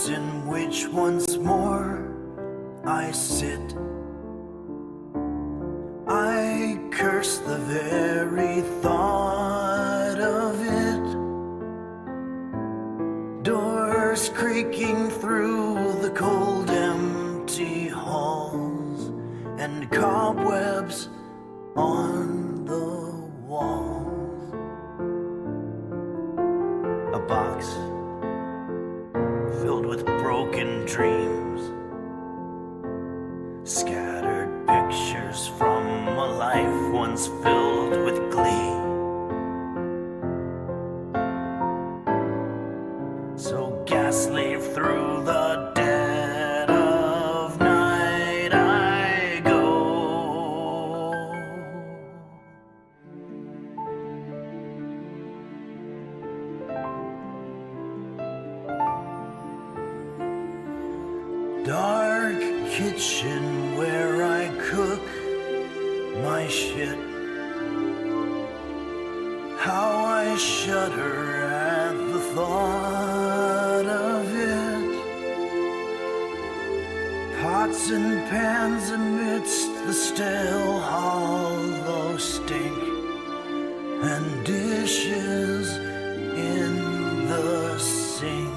in which once more I sit. I curse the very thought of it. Doors creaking through the cold empty halls, and cobwebs on the walls. A box filled with broken dreams, scattered pictures from a life once filled with glee. So ghastly through the dead of night I go. Dark kitchen where I cook my shit. How I shudder at the thought of it. Pots and pans amidst the stale hollow stink, and dishes in the sink.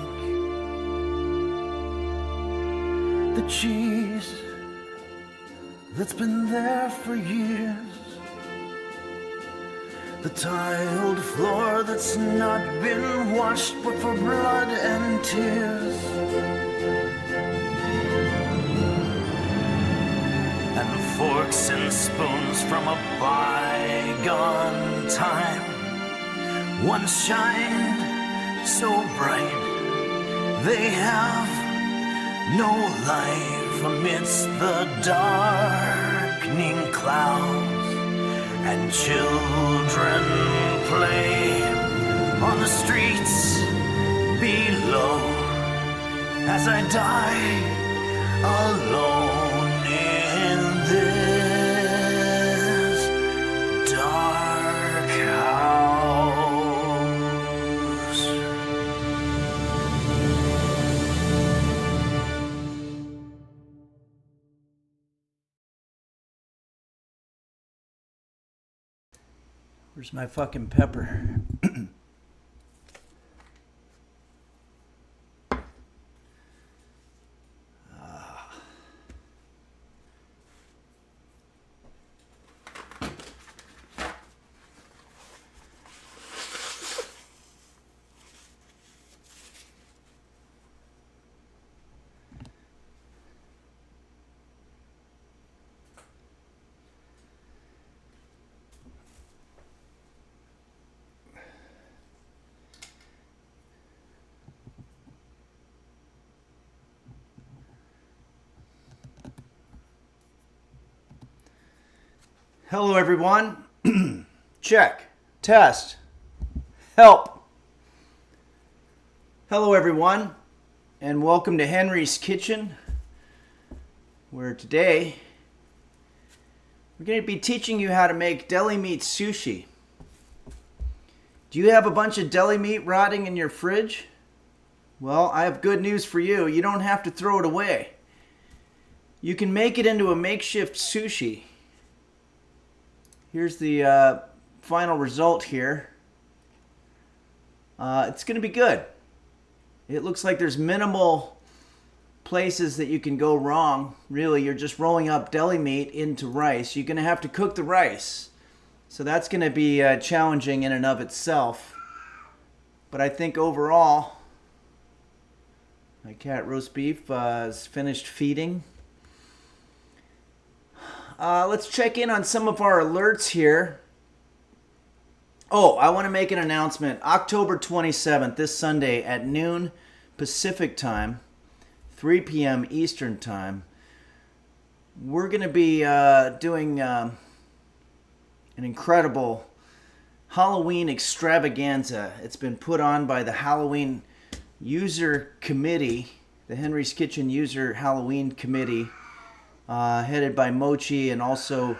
The cheese that's been there for years, the tiled floor that's not been washed but for blood and tears, and forks and spoons from a bygone time once shined so bright they have no life amidst the darkening clouds, and children play on the streets below as I die alone in this dark house. Where's my fucking pepper? Hello, everyone. Check. Test. Help. Hello, everyone, and welcome to Henry's Kitchen, where today we're going to be teaching you how to make deli meat sushi. Do you have a bunch of deli meat rotting in your fridge? Well, I have good news for you. You don't have to throw it away. You can make it into a makeshift sushi. Here's the final result here. It's going to be good. It looks like there's minimal places that you can go wrong. Really, you're just rolling up deli meat into rice. You're going to have to cook the rice. So that's going to be challenging in and of itself. But I think overall, my cat roast beef is finished feeding. Let's check in on some of our alerts here. Oh, I want to make an announcement. October 27th, this Sunday at noon Pacific time, 3 p.m. Eastern time, we're going to be doing an incredible Halloween extravaganza. It's been put on by the Halloween User Committee, the Henry's Kitchen User Halloween Committee, headed by Mochi, and also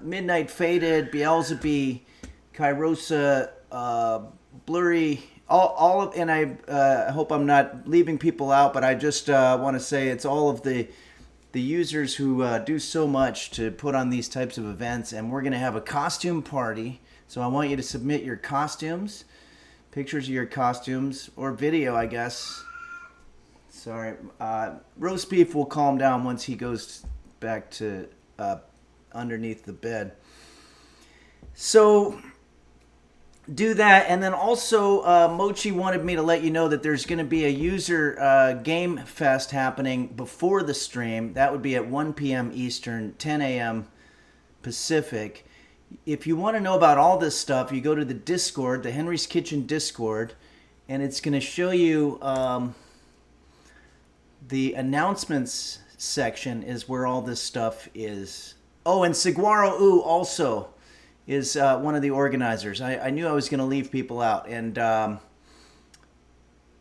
Midnight Faded, Beelzebub, Kairosa, Blurry, all of, and I hope I'm not leaving people out, but I just want to say it's all of the users who do so much to put on these types of events, and we're going to have a costume party. So I want you to submit your costumes, pictures of your costumes, or video, I guess. Sorry. Roast beef will calm down once he goes back to underneath the bed. So do that, and then also Mochi wanted me to let you know that there's going to be a user game fest happening before the stream. That would be at 1 p.m. Eastern, 10 a.m. Pacific. If you want to know about all this stuff, you go to the Discord, the Henry's Kitchen Discord, and it's going to show you the announcements section is where all this stuff is. Oh, and Saguaro Oo also is one of the organizers. I knew I was going to leave people out. And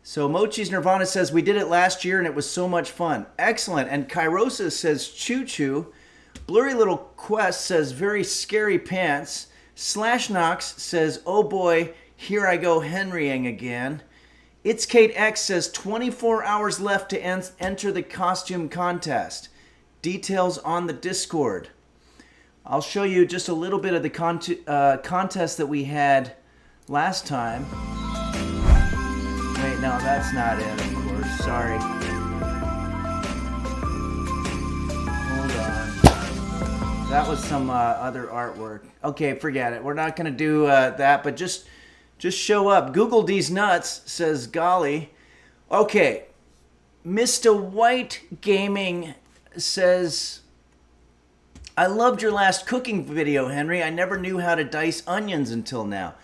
so Mochi's Nirvana says, we did it last year and it was so much fun. Excellent. And Kairosa says, choo choo. Blurry Little Quest says, very scary pants. Slash Knox says, oh boy, here I go Henrying again. It's Kate X says, 24 hours left to enter the costume contest. Details on the Discord. I'll show you just a little bit of the contest that we had last time. Wait, no, that's not it, of course. Sorry. Hold on. That was some other artwork. Okay, forget it. We're not going to do that, but just show up. Google these nuts, says Golly. Okay. Mr. White Gaming says, I loved your last cooking video, Henry. I never knew how to dice onions until now.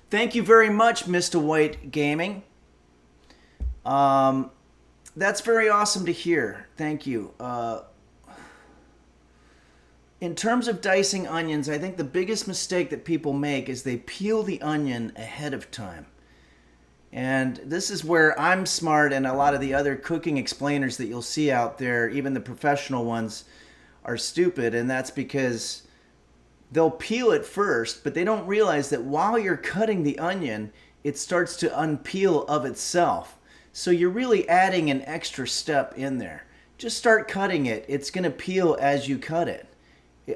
Thank you very much, Mr. White Gaming. That's very awesome to hear. Thank you. In terms of dicing onions, I think the biggest mistake that people make is they peel the onion ahead of time. And this is where I'm smart, and a lot of the other cooking explainers that you'll see out there, even the professional ones, are stupid. And that's because they'll peel it first, but they don't realize that while you're cutting the onion, it starts to unpeel of itself. So you're really adding an extra step in there. Just start cutting it. It's going to peel as you cut it.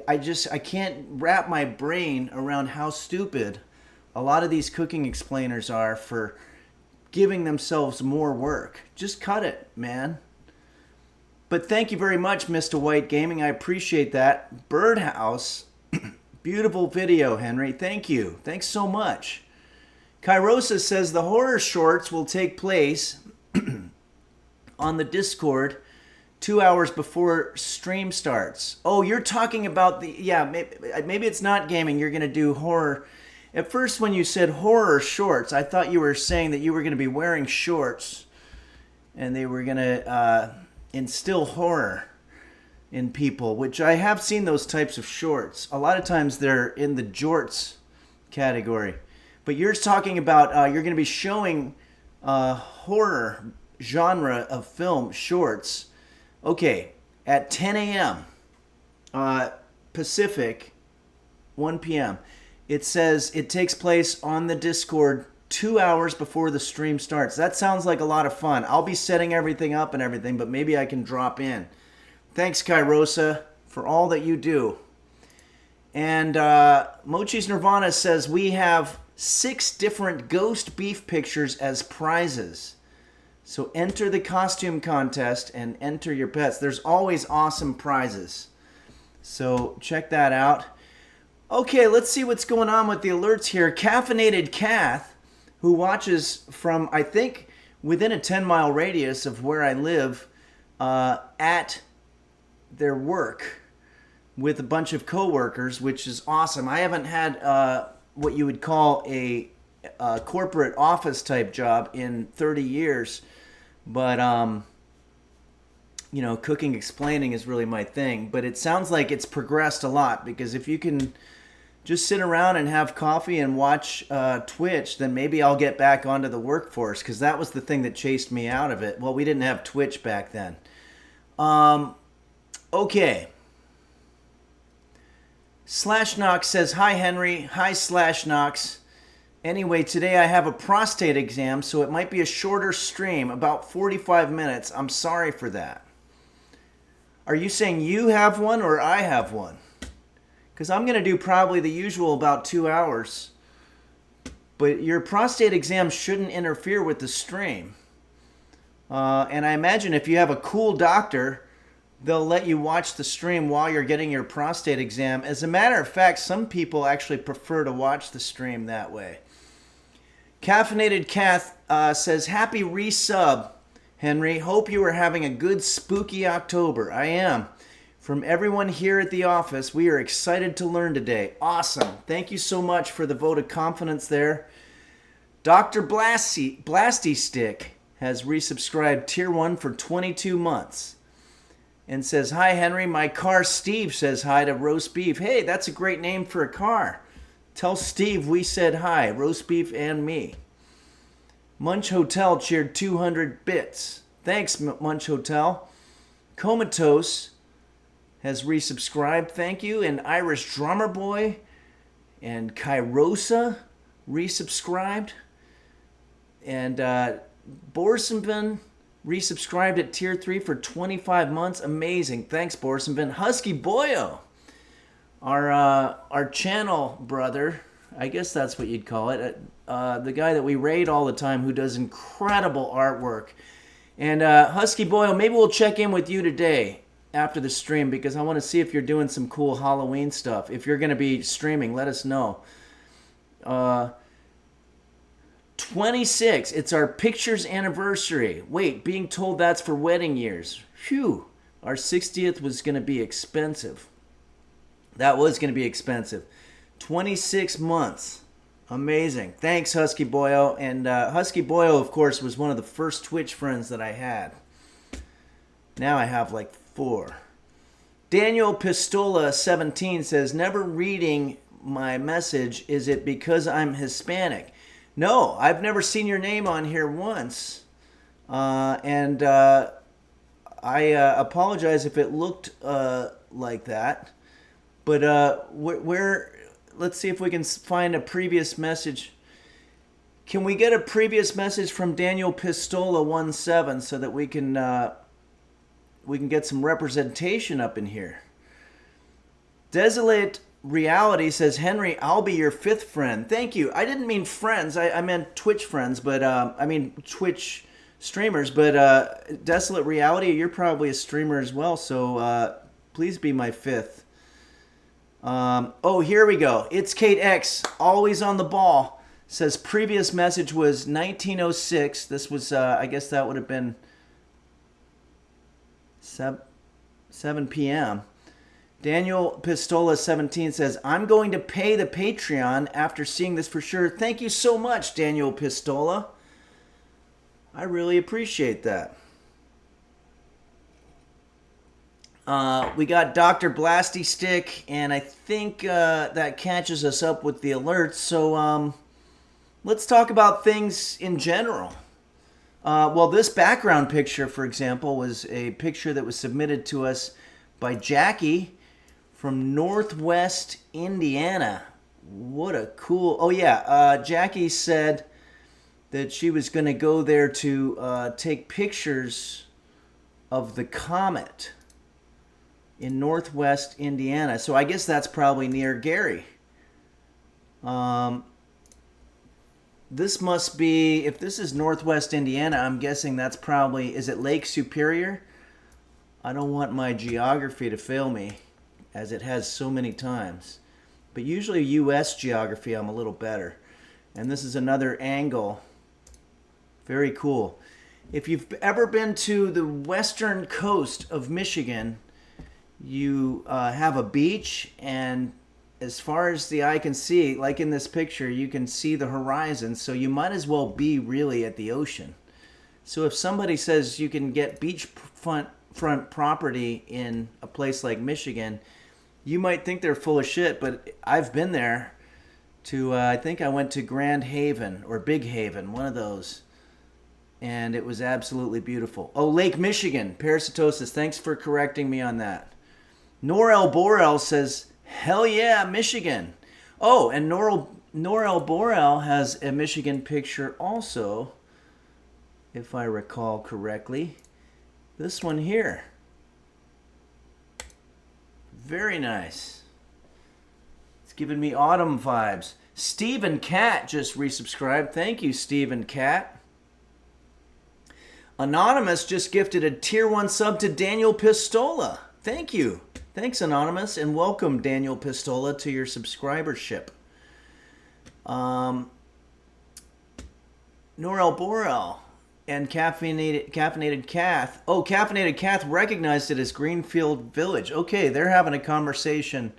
I can't wrap my brain around how stupid a lot of these cooking explainers are for giving themselves more work. Just cut it, man. But thank you very much, Mr. White Gaming. I appreciate that. Birdhouse, beautiful video, Henry. Thank you. Thanks so much. Kairosa says the horror shorts will take place on the Discord 2 hours before stream starts. Oh, you're talking about the... Yeah, maybe it's not gaming. You're going to do horror. At first, when you said horror shorts, I thought you were saying that you were going to be wearing shorts and they were going to instill horror in people, which I have seen those types of shorts. A lot of times they're in the jorts category. But you're talking about you're going to be showing horror genre of film shorts. Okay, at 10 a.m. Pacific, 1 p.m. It says it takes place on the Discord 2 hours before the stream starts. That sounds like a lot of fun. I'll be setting everything up and everything, but maybe I can drop in. Thanks, Kairosa, for all that you do. And Mochi's Nirvana says we have 6 different ghost beef pictures as prizes. So enter the costume contest and enter your pets. There's always awesome prizes. So check that out. Okay, let's see what's going on with the alerts here. Caffeinated Kath, who watches from, I think, within a 10-mile radius of where I live, at their work with a bunch of coworkers, which is awesome. I haven't had what you would call a corporate office type job in 30 years, but you know, cooking explaining is really my thing. But it sounds like it's progressed a lot, because if you can just sit around and have coffee and watch Twitch, then maybe I'll get back onto the workforce, because that was the thing that chased me out of it. Well, we didn't have Twitch back then. Okay. Slash Knox says, hi, Henry. Hi, Slash Knox. Anyway, today I have a prostate exam, so it might be a shorter stream, about 45 minutes. I'm sorry for that. Are you saying you have one or I have one? Because I'm going to do probably the usual about 2 hours. But your prostate exam shouldn't interfere with the stream. And I imagine if you have a cool doctor, they'll let you watch the stream while you're getting your prostate exam. As a matter of fact, some people actually prefer to watch the stream that way. Caffeinated Kath says, happy resub, Henry. Hope you are having a good spooky October. I am. From everyone here at the office, we are excited to learn today. Awesome. Thank you so much for the vote of confidence there. Dr. Blasty Stick has resubscribed Tier 1 for 22 months and says, hi, Henry. My car Steve says hi to Roast Beef. Hey, that's a great name for a car. Tell Steve we said hi, Roast Beef and me. Munch Hotel cheered 200 bits. Thanks, Munch Hotel. Comatose has resubscribed. Thank you. And Irish Drummer Boy and Kairosa resubscribed. And Borsenvin resubscribed at Tier 3 for 25 months. Amazing. Thanks, Borsenvin. Husky Boyo, our channel brother, I guess that's what you'd call it, the guy that we raid all the time who does incredible artwork. And Husky Boyo, maybe we'll check in with you today after the stream because I want to see if you're doing some cool Halloween stuff. If you're going to be streaming, let us know. 26, it's our pictures anniversary. Wait, being told that's for wedding years. Phew, our 60th was going to be expensive. That was going to be expensive. 26 months. Amazing. Thanks, Husky Boyo. And Husky Boyo, of course, was one of the first Twitch friends that I had. Now I have like 4. Daniel Pistola 17 says, never reading my message. Is it because I'm Hispanic? No, I've never seen your name on here once. And I apologize if it looked like that. But let's see if we can find a previous message. Can we get a previous message from Daniel Pistola 17 so that we can get some representation up in here? Desolate Reality says, Henry, I'll be your 5th friend. Thank you. I didn't mean friends. I meant Twitch friends, but I mean Twitch streamers. But Desolate Reality, you're probably a streamer as well, so please be my 5th. Oh, here we go. It's Kate X, always on the ball. Says previous message was 1906. This was, I guess that would have been 7 p.m. Daniel Pistola 17 says, I'm going to pay the Patreon after seeing this for sure. Thank you so much, Daniel Pistola. I really appreciate that. We got Dr. Blasty Stick, and I think that catches us up with the alerts. So let's talk about things in general. Well, this background picture, for example, was a picture that was submitted to us by Jackie from Northwest Indiana. What a cool... Oh, yeah. Jackie said that she was going to go there to take pictures of the comet in Northwest Indiana. So I guess that's probably near Gary. This must be... If this is Northwest Indiana, I'm guessing that's probably... Is it Lake Superior? I don't want my geography to fail me, as it has so many times. But usually U.S. geography, I'm a little better. And this is another angle. Very cool. If you've ever been to the western coast of Michigan, you have a beach, and as far as the eye can see, like in this picture, you can see the horizon, so you might as well be really at the ocean. So if somebody says you can get beachfront property in a place like Michigan, you might think they're full of shit, but I've been there to, I think I went to Grand Haven or Big Haven, one of those, and it was absolutely beautiful. Oh, Lake Michigan, parasitosis, thanks for correcting me on that. Norel Borel says, hell yeah, Michigan. Oh, and Norel Norel Borel has a Michigan picture also, if I recall correctly. This one here. Very nice. It's giving me autumn vibes. Stephen Cat just resubscribed. Thank you, Stephen Cat. Anonymous just gifted a tier 1 sub to Daniel Pistola. Thank you. Thanks, Anonymous, and welcome, Daniel Pistola, to your subscribership. Norel Borel and Caffeinated Cath. Oh, Caffeinated Cath recognized it as Greenfield Village. Okay, they're having a conversation,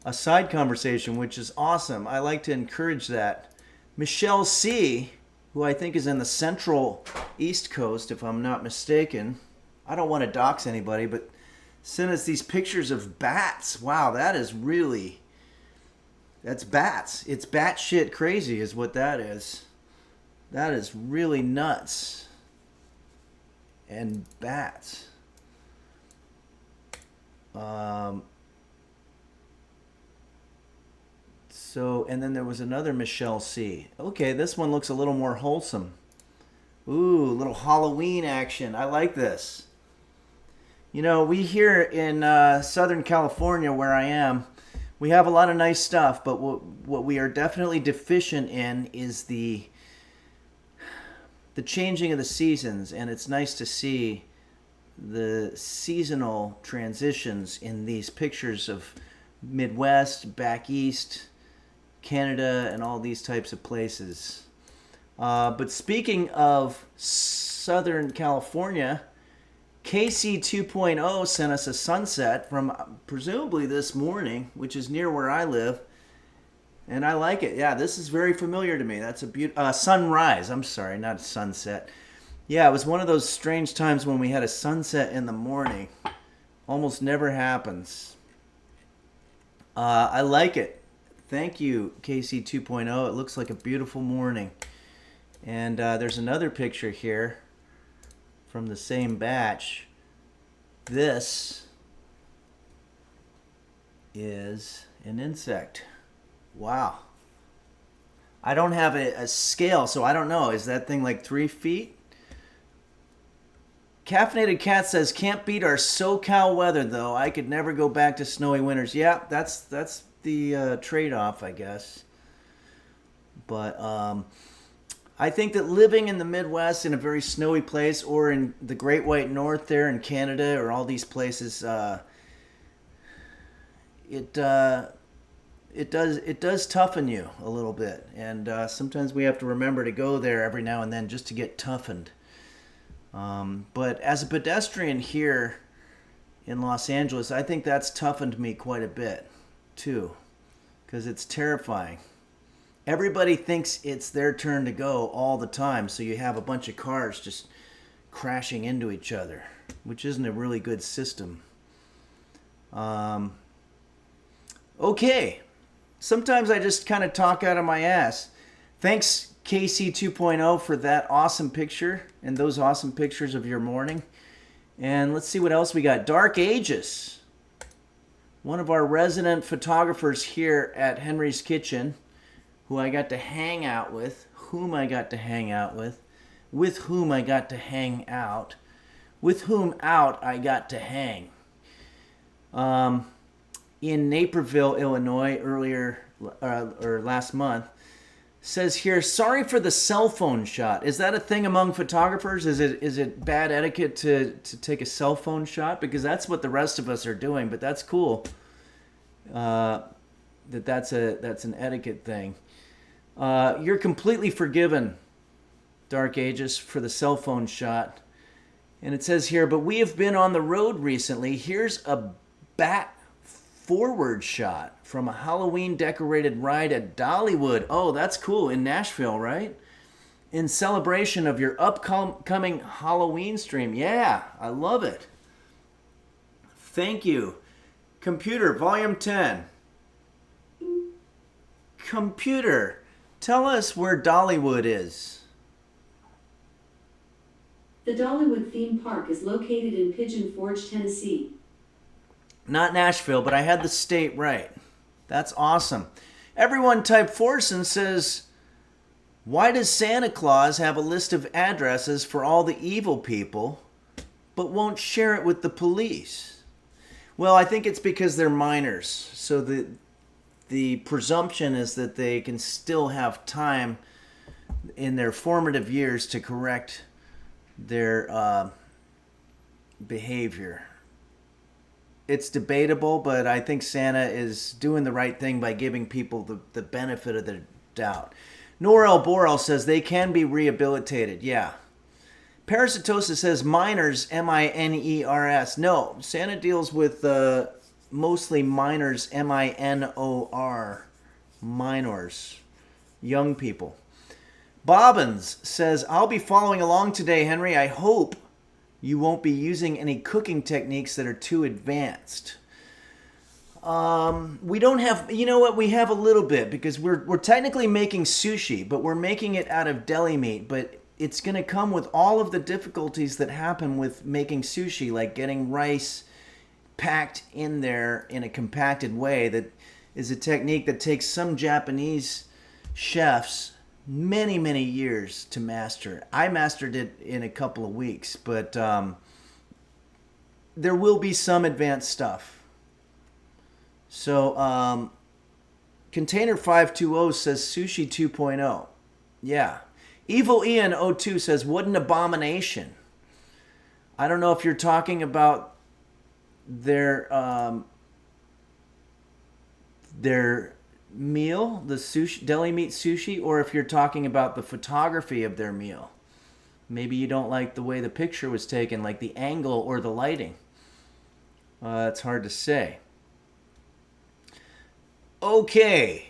a side conversation, which is awesome. I like to encourage that. Michelle C., who I think is in the central East Coast, if I'm not mistaken. I don't want to dox anybody, but sent us these pictures of bats. Wow, that is really... That's bats. It's batshit crazy is what that is. That is really nuts. And bats. And then there was another Michelle C. Okay, this one looks a little more wholesome. Ooh, a little Halloween action. I like this. You know, we here in Southern California, where I am, we have a lot of nice stuff, but what we are definitely deficient in is the changing of the seasons, and it's nice to see the seasonal transitions in these pictures of Midwest, back east, Canada, and all these types of places. But speaking of Southern California, KC 2.0 sent us a sunset from presumably this morning, which is near where I live. And I like it. Yeah, this is very familiar to me. That's a beautiful sunrise. I'm sorry, not a sunset. Yeah, it was one of those strange times when we had a sunset in the morning. Almost never happens. I like it. Thank you, KC 2.0. It looks like a beautiful morning. And there's another picture here from the same batch. This is an insect. Wow. I don't have a scale, so I don't know. Is that thing like 3 feet? Caffeinated Cat says, can't beat our SoCal weather, though. I could never go back to snowy winters. Yeah, that's the trade-off, I guess. But I think that living in the Midwest in a very snowy place, or in the Great White North there in Canada, or all these places, it does toughen you a little bit, and sometimes we have to remember to go there every now and then just to get toughened. But as a pedestrian here in Los Angeles, I think that's toughened me quite a bit too, because it's terrifying. Everybody thinks it's their turn to go all the time, so you have a bunch of cars just crashing into each other, which isn't a really good system. Okay. Sometimes I just kind of talk out of my ass. Thanks, KC 2.0, for that awesome picture and those awesome pictures of your morning. And let's see what else we got. Dark Ages, one of our resident photographers here at Henry's Kitchen, who I got to hang out with, whom I got to hang out with whom I got to hang out, with whom out I got to hang. In Naperville, Illinois, earlier or last month, says here, sorry for the cell phone shot. Is that a thing among photographers? Is it bad etiquette to take a cell phone shot? Because that's what the rest of us are doing. But that's cool. That's an etiquette thing. You're completely forgiven, Dark Ages, for the cell phone shot. And it says here, but we have been on the road recently. Here's a bat forward shot from a Halloween decorated ride at Dollywood. Oh, that's cool. In Nashville, right? In celebration of your upcoming Halloween stream. Yeah, I love it. Thank you. Computer, volume 10. Computer, tell us where Dollywood is. The Dollywood theme park is located in Pigeon Forge, Tennessee. Not Nashville, but I had the state right. That's awesome. Everyone Type Forson says, why does Santa Claus have a list of addresses for all the evil people, but won't share it with the police? Well, I think it's because they're minors. So the presumption is that they can still have time in their formative years to correct their behavior. It's debatable, but I think Santa is doing the right thing by giving people the benefit of the doubt. Norel Borel says they can be rehabilitated. Yeah. Parasitosis says minors, M-I-N-E-R-S. No, Santa deals with mostly minors, M-I-N-O-R. Minors. Young people. Bobbins says, I'll be following along today, Henry. I hope you won't be using any cooking techniques that are too advanced. We don't have, you know what, we have a little bit because we're technically making sushi, but we're making it out of deli meat, but it's going to come with all of the difficulties that happen with making sushi, like getting rice packed in there in a compacted way. That is a technique that takes some Japanese chefs many, many years to master. I mastered it in a couple of weeks, but there will be some advanced stuff. So, Container 520 says Sushi 2.0. Yeah. Evil Ian 02 says, what an abomination. I don't know if you're talking about their meal, the sushi, deli meat sushi, or if you're talking about the photography of their meal. Maybe you don't like the way the picture was taken, like the angle or the lighting. It's hard to say. Okay.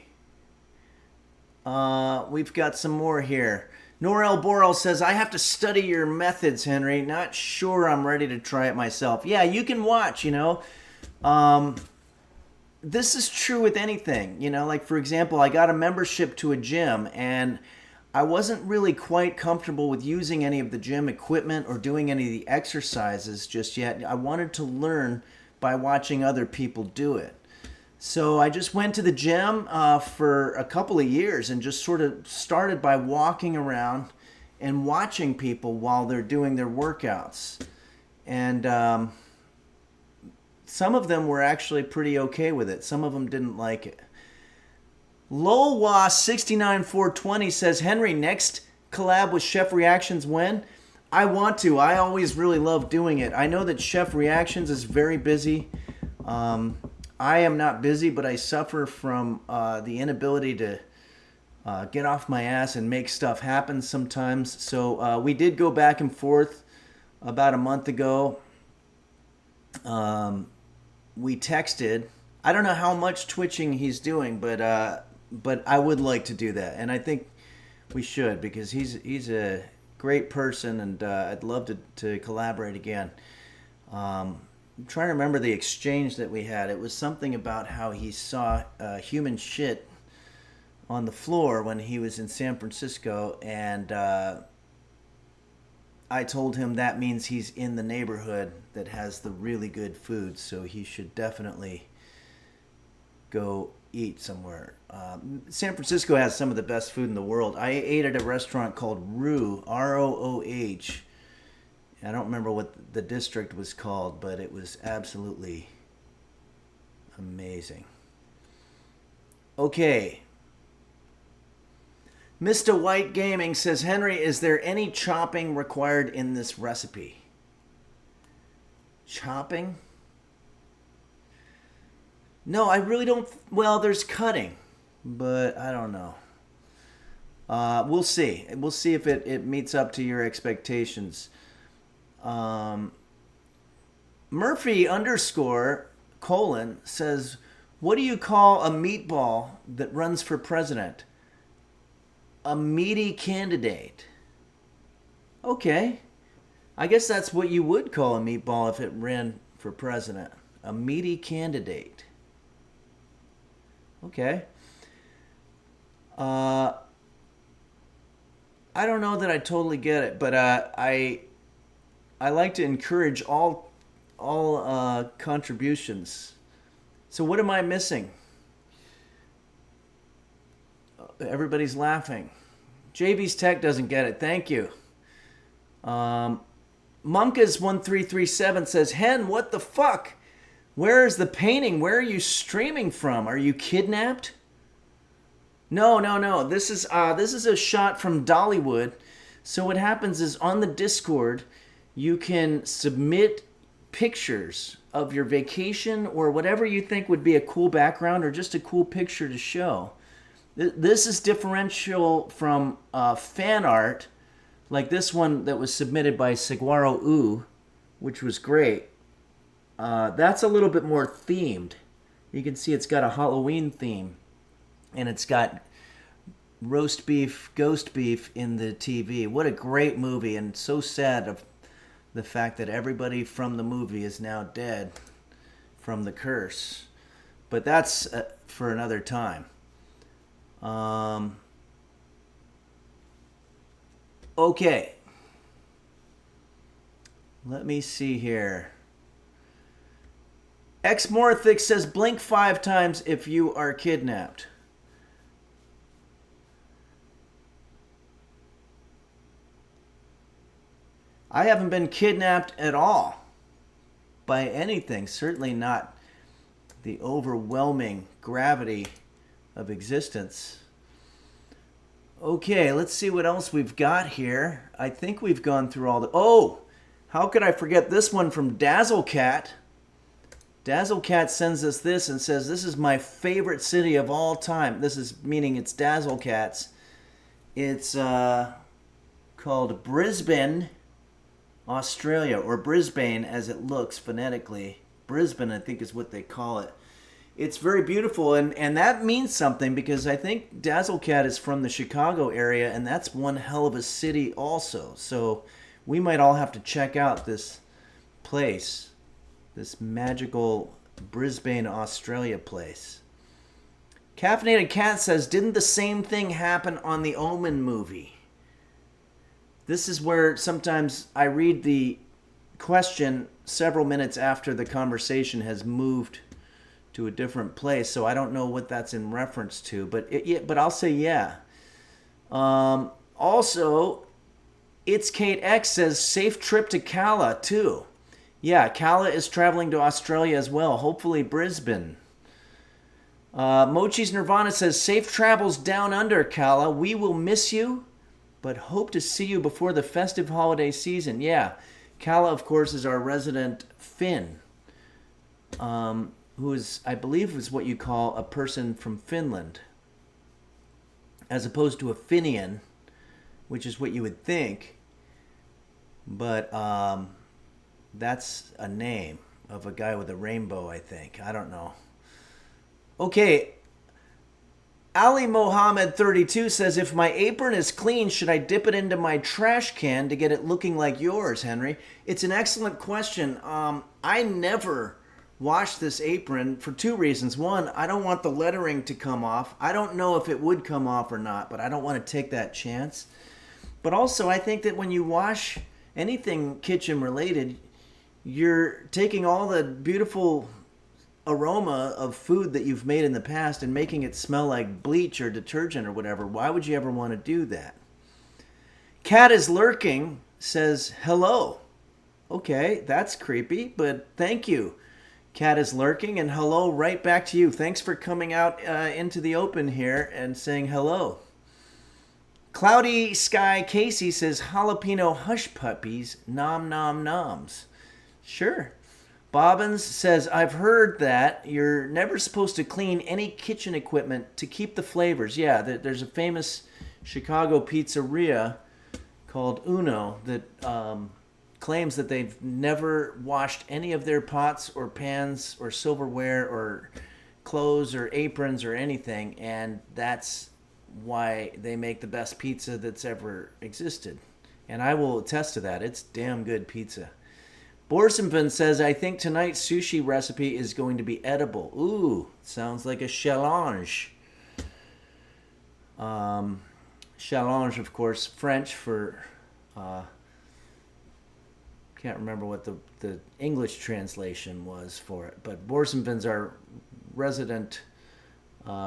We've got some more here. Norel Borel says, I have to study your methods, Henry. Not sure I'm ready to try it myself. Yeah, you can watch, you know. This is true with anything, you know. Like, for example, I got a membership to a gym, and I wasn't really quite comfortable with using any of the gym equipment or doing any of the exercises just yet. I wanted to learn by watching other people do it. So I just went to the gym for a couple of years and just sort of started by walking around and watching people while they're doing their workouts. And some of them were actually pretty okay with it. Some of them didn't like it. LolWas69420 says, Henry, next collab with Chef Reactions when? I want to. I always really love doing it. I know that Chef Reactions is very busy. I am not busy, but I suffer from the inability to get off my ass and make stuff happen sometimes. So we did go back and forth about a month ago. We texted. I don't know how much twitching he's doing, but I would like to do that, and I think we should because he's a great person, and I'd love to collaborate again. I'm trying to remember the exchange that we had. It was something about how he saw human shit on the floor when he was in San Francisco, and I told him that means he's in the neighborhood that has the really good food, so he should definitely go eat somewhere. San Francisco has some of the best food in the world. I ate at a restaurant called Rooh, R-O-O-H. I don't remember what the district was called, but it was absolutely amazing. Okay. Mr. White Gaming says, Henry, is there any chopping required in this recipe? Chopping? No, I really don't. Well, there's cutting, but I don't know. We'll see. We'll see if it meets up to your expectations. Murphy_: says, what do you call a meatball that runs for president? A meaty candidate. Okay. I guess that's what you would call a meatball if it ran for president. A meaty candidate. Okay. I don't know that I totally get it, but I like to encourage all contributions. So what am I missing? Everybody's laughing. JB's Tech doesn't get it. Thank you. Mumkas1337 says, Hen, what the fuck? Where is the painting? Where are you streaming from? Are you kidnapped? No. This is a shot from Dollywood. So what happens is on the Discord, you can submit pictures of your vacation or whatever you think would be a cool background or just a cool picture to show. This is differential from fan art, like this one that was submitted by Saguaro U, which was great. That's a little bit more themed. You can see it's got a Halloween theme, and it's got roast beef, ghost beef in the TV. What a great movie, and so sad of the fact that everybody from the movie is now dead from the curse. But that's for another time. Okay. Let me see here. Xmorthic says blink 5 times if you are kidnapped. I haven't been kidnapped at all by anything. Certainly not the overwhelming gravity of existence. Okay, let's see what else we've got here. I think we've gone through all the... Oh! How could I forget this one from Dazzlecat? Dazzlecat sends us this and says, this is my favorite city of all time. This is meaning it's Dazzlecat's. It's called Brisbane, Australia, or Brisbane as it looks phonetically. Brisbane, I think, is what they call it. It's very beautiful, and that means something because I think Dazzlecat is from the Chicago area, and that's one hell of a city also. So we might all have to check out this place, this magical Brisbane, Australia place. Caffeinated Cat says, didn't the same thing happen on the Omen movie? This is where sometimes I read the question several minutes after the conversation has moved to a different place, so I don't know what that's in reference to, but I'll say yeah. Also, It's Kate X says, safe trip to Cala, too. Yeah, Cala is traveling to Australia as well, hopefully Brisbane. Mochi's Nirvana says, safe travels down under, Cala. We will miss you, but hope to see you before the festive holiday season. Yeah, Cala, of course, is our resident Finn, who is, I believe, is what you call a person from Finland, as opposed to a Finnian, which is what you would think. But that's a name of a guy with a rainbow, I think. I don't know. Okay. Ali Mohammed 32 says, if my apron is clean, should I dip it into my trash can to get it looking like yours, Henry? It's an excellent question. I never wash this apron for 2 reasons. One, I don't want the lettering to come off. I don't know if it would come off or not, but I don't want to take that chance. But also, I think that when you wash anything kitchen related, you're taking all the beautiful aroma of food that you've made in the past and making it smell like bleach or detergent or whatever. Why would you ever want to do that? Cat is lurking says, hello. Okay, that's creepy, but thank you. Cat is lurking, and hello right back to you. Thanks for coming out into the open here and saying hello. Cloudy Sky Casey says, jalapeno hush puppies, nom nom noms. Sure. Bobbins says, I've heard that you're never supposed to clean any kitchen equipment to keep the flavors. Yeah, there's a famous Chicago pizzeria called Uno that claims that they've never washed any of their pots or pans or silverware or clothes or aprons or anything, and that's why they make the best pizza that's ever existed. And I will attest to that. It's damn good pizza. Borsenvin says, I think tonight's sushi recipe is going to be edible. Ooh, sounds like a challenge. Challenge, of course, French for... can't remember what the English translation was for it. But Borsenvin's our resident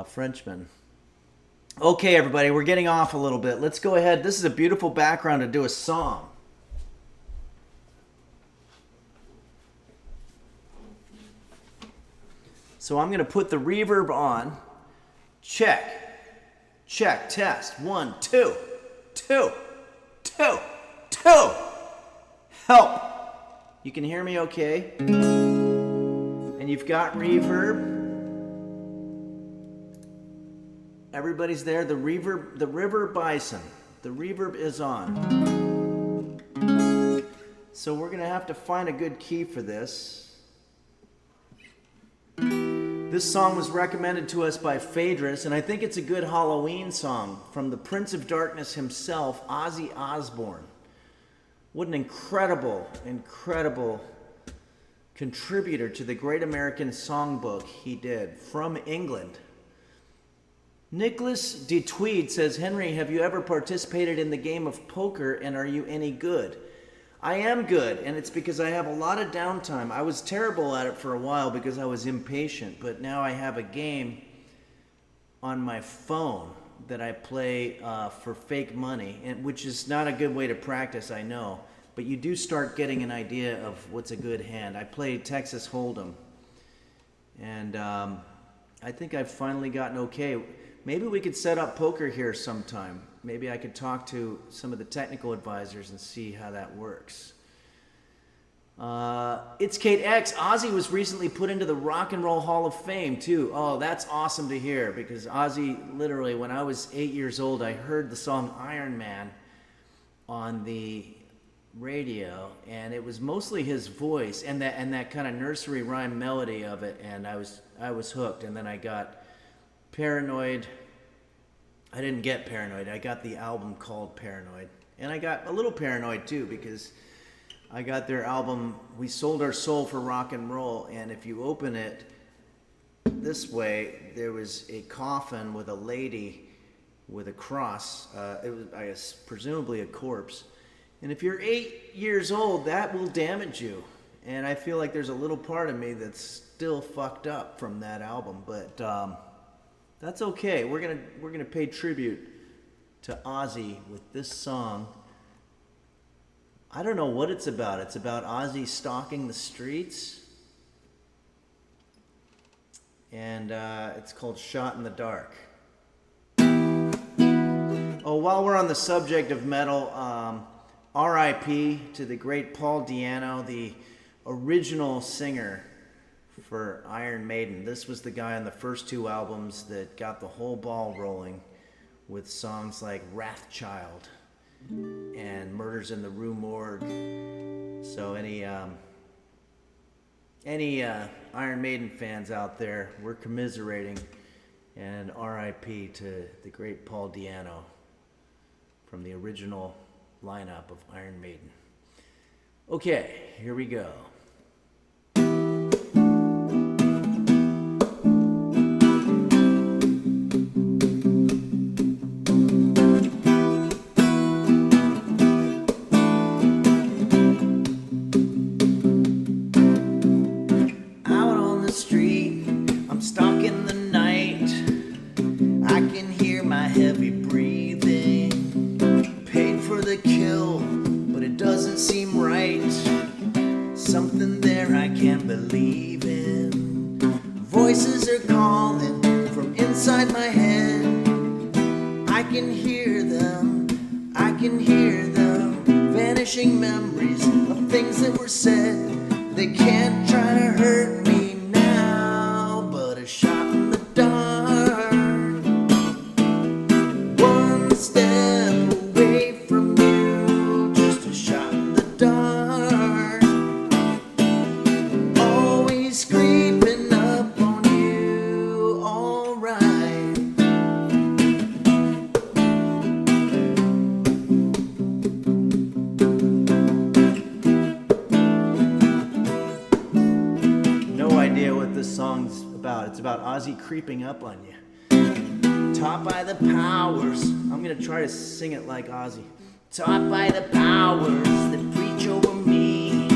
Frenchman. Okay, everybody, we're getting off a little bit. Let's go ahead. This is a beautiful background to do a song. So I'm going to put the reverb on. Check. Check. Test. 1, 2, 2, 2, 2. Help. You can hear me okay? And you've got reverb. Everybody's there. The river bison. The reverb is on. So we're going to have to find a good key for this. This song was recommended to us by Phaedrus, and I think it's a good Halloween song from the Prince of Darkness himself, Ozzy Osbourne. What an incredible, incredible contributor to the Great American Songbook he did from England. Nicholas de Tweed says, Henry, have you ever participated in the game of poker, and are you any good? I am good, and it's because I have a lot of downtime. I was terrible at it for a while because I was impatient, but now I have a game on my phone that I play for fake money, and which is not a good way to practice, I know, but you do start getting an idea of what's a good hand. I play Texas Hold'em, and I think I've finally gotten okay. Maybe we could set up poker here sometime. Maybe I could talk to some of the technical advisors and see how that works. It's Kate X. Ozzy was recently put into the Rock and Roll Hall of Fame, too. Oh, that's awesome to hear, because Ozzy, literally, when I was 8 years old, I heard the song Iron Man on the radio, and it was mostly his voice and that kind of nursery rhyme melody of it, and I was hooked. And then I got Paranoid. I didn't get Paranoid. I got the album called Paranoid. And I got a little paranoid too, because I got their album, We Sold Our Soul for Rock and Roll. And if you open it this way, there was a coffin with a lady with a cross. It was, I guess, presumably a corpse. And if you're 8 years old, that will damage you. And I feel like there's a little part of me that's still fucked up from that album. But that's okay. We're gonna pay tribute to Ozzy with this song. I don't know what it's about. It's about Ozzy stalking the streets, and it's called "Shot in the Dark." Oh, while we're on the subject of metal, R.I.P. to the great Paul Di'Anno, the original singer for Iron Maiden. This was the guy on the first two albums that got the whole ball rolling with songs like Wrathchild and Murders in the Rue Morgue. So any Iron Maiden fans out there, we're commiserating, and R.I.P. to the great Paul Di'Anno from the original lineup of Iron Maiden. Okay, here we go. Something there I can't believe in. Voices are calling from inside my head. I can hear them, vanishing memories of things that were said. They can't try to hurt me now, but a shot in the dark, one step away from you, just a shot in the dark, always creeping up on you, alright. No idea what this song's about. It's about Ozzy creeping up on you. Taught by the powers. I'm gonna try to sing it like Ozzy. Taught by the powers that preach over me,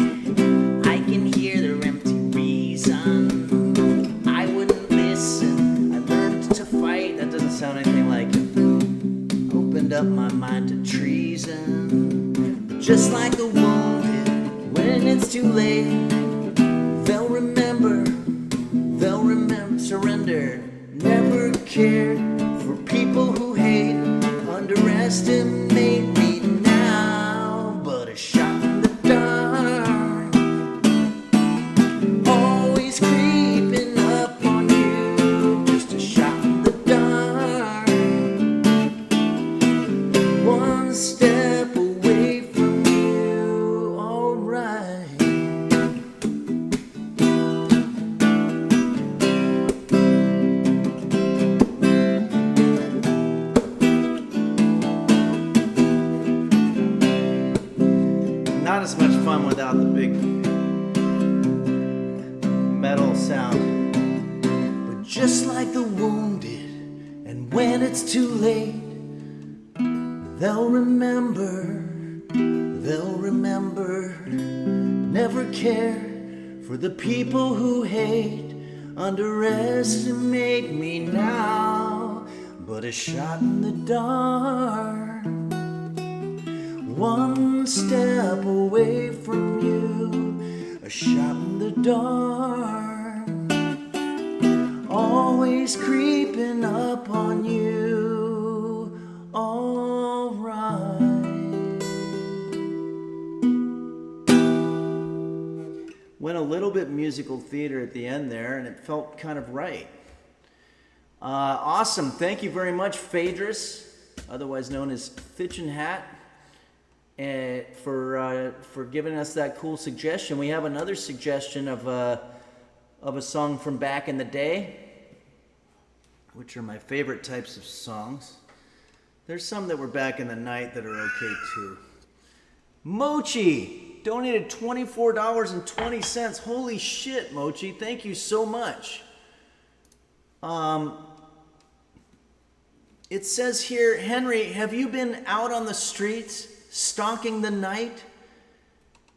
I can hear their empty reason. I wouldn't listen. I learned to fight. That doesn't sound anything like it. up my mind to treason. But just like the wounded, when it's too late, they'll remember, surrender, never care for people who hate, underestimate me now. But a shot in the dark, always creeping up on you. Just a shot in the dark, one step away from you. Alright. Not as much fun without the big metal sound. But just like the wounded, and when it's too late, they'll remember, never care for the people who hate, underestimate me now. But a shot in the dark, one step away from you, a shot in the dark, always creeping up on you. Alright. Went a little bit musical theater at the end there, and it felt kind of right. Awesome. Thank you very much, Phaedrus, otherwise known as Fitchin' Hat, for giving us that cool suggestion. We have another suggestion of a song from back in the day, which are my favorite types of songs. There's some that were back in the night that are okay too. Mochi donated $24.20. Holy shit, Mochi! Thank you so much. It says here, Henry, have you been out on the streets, stalking the night,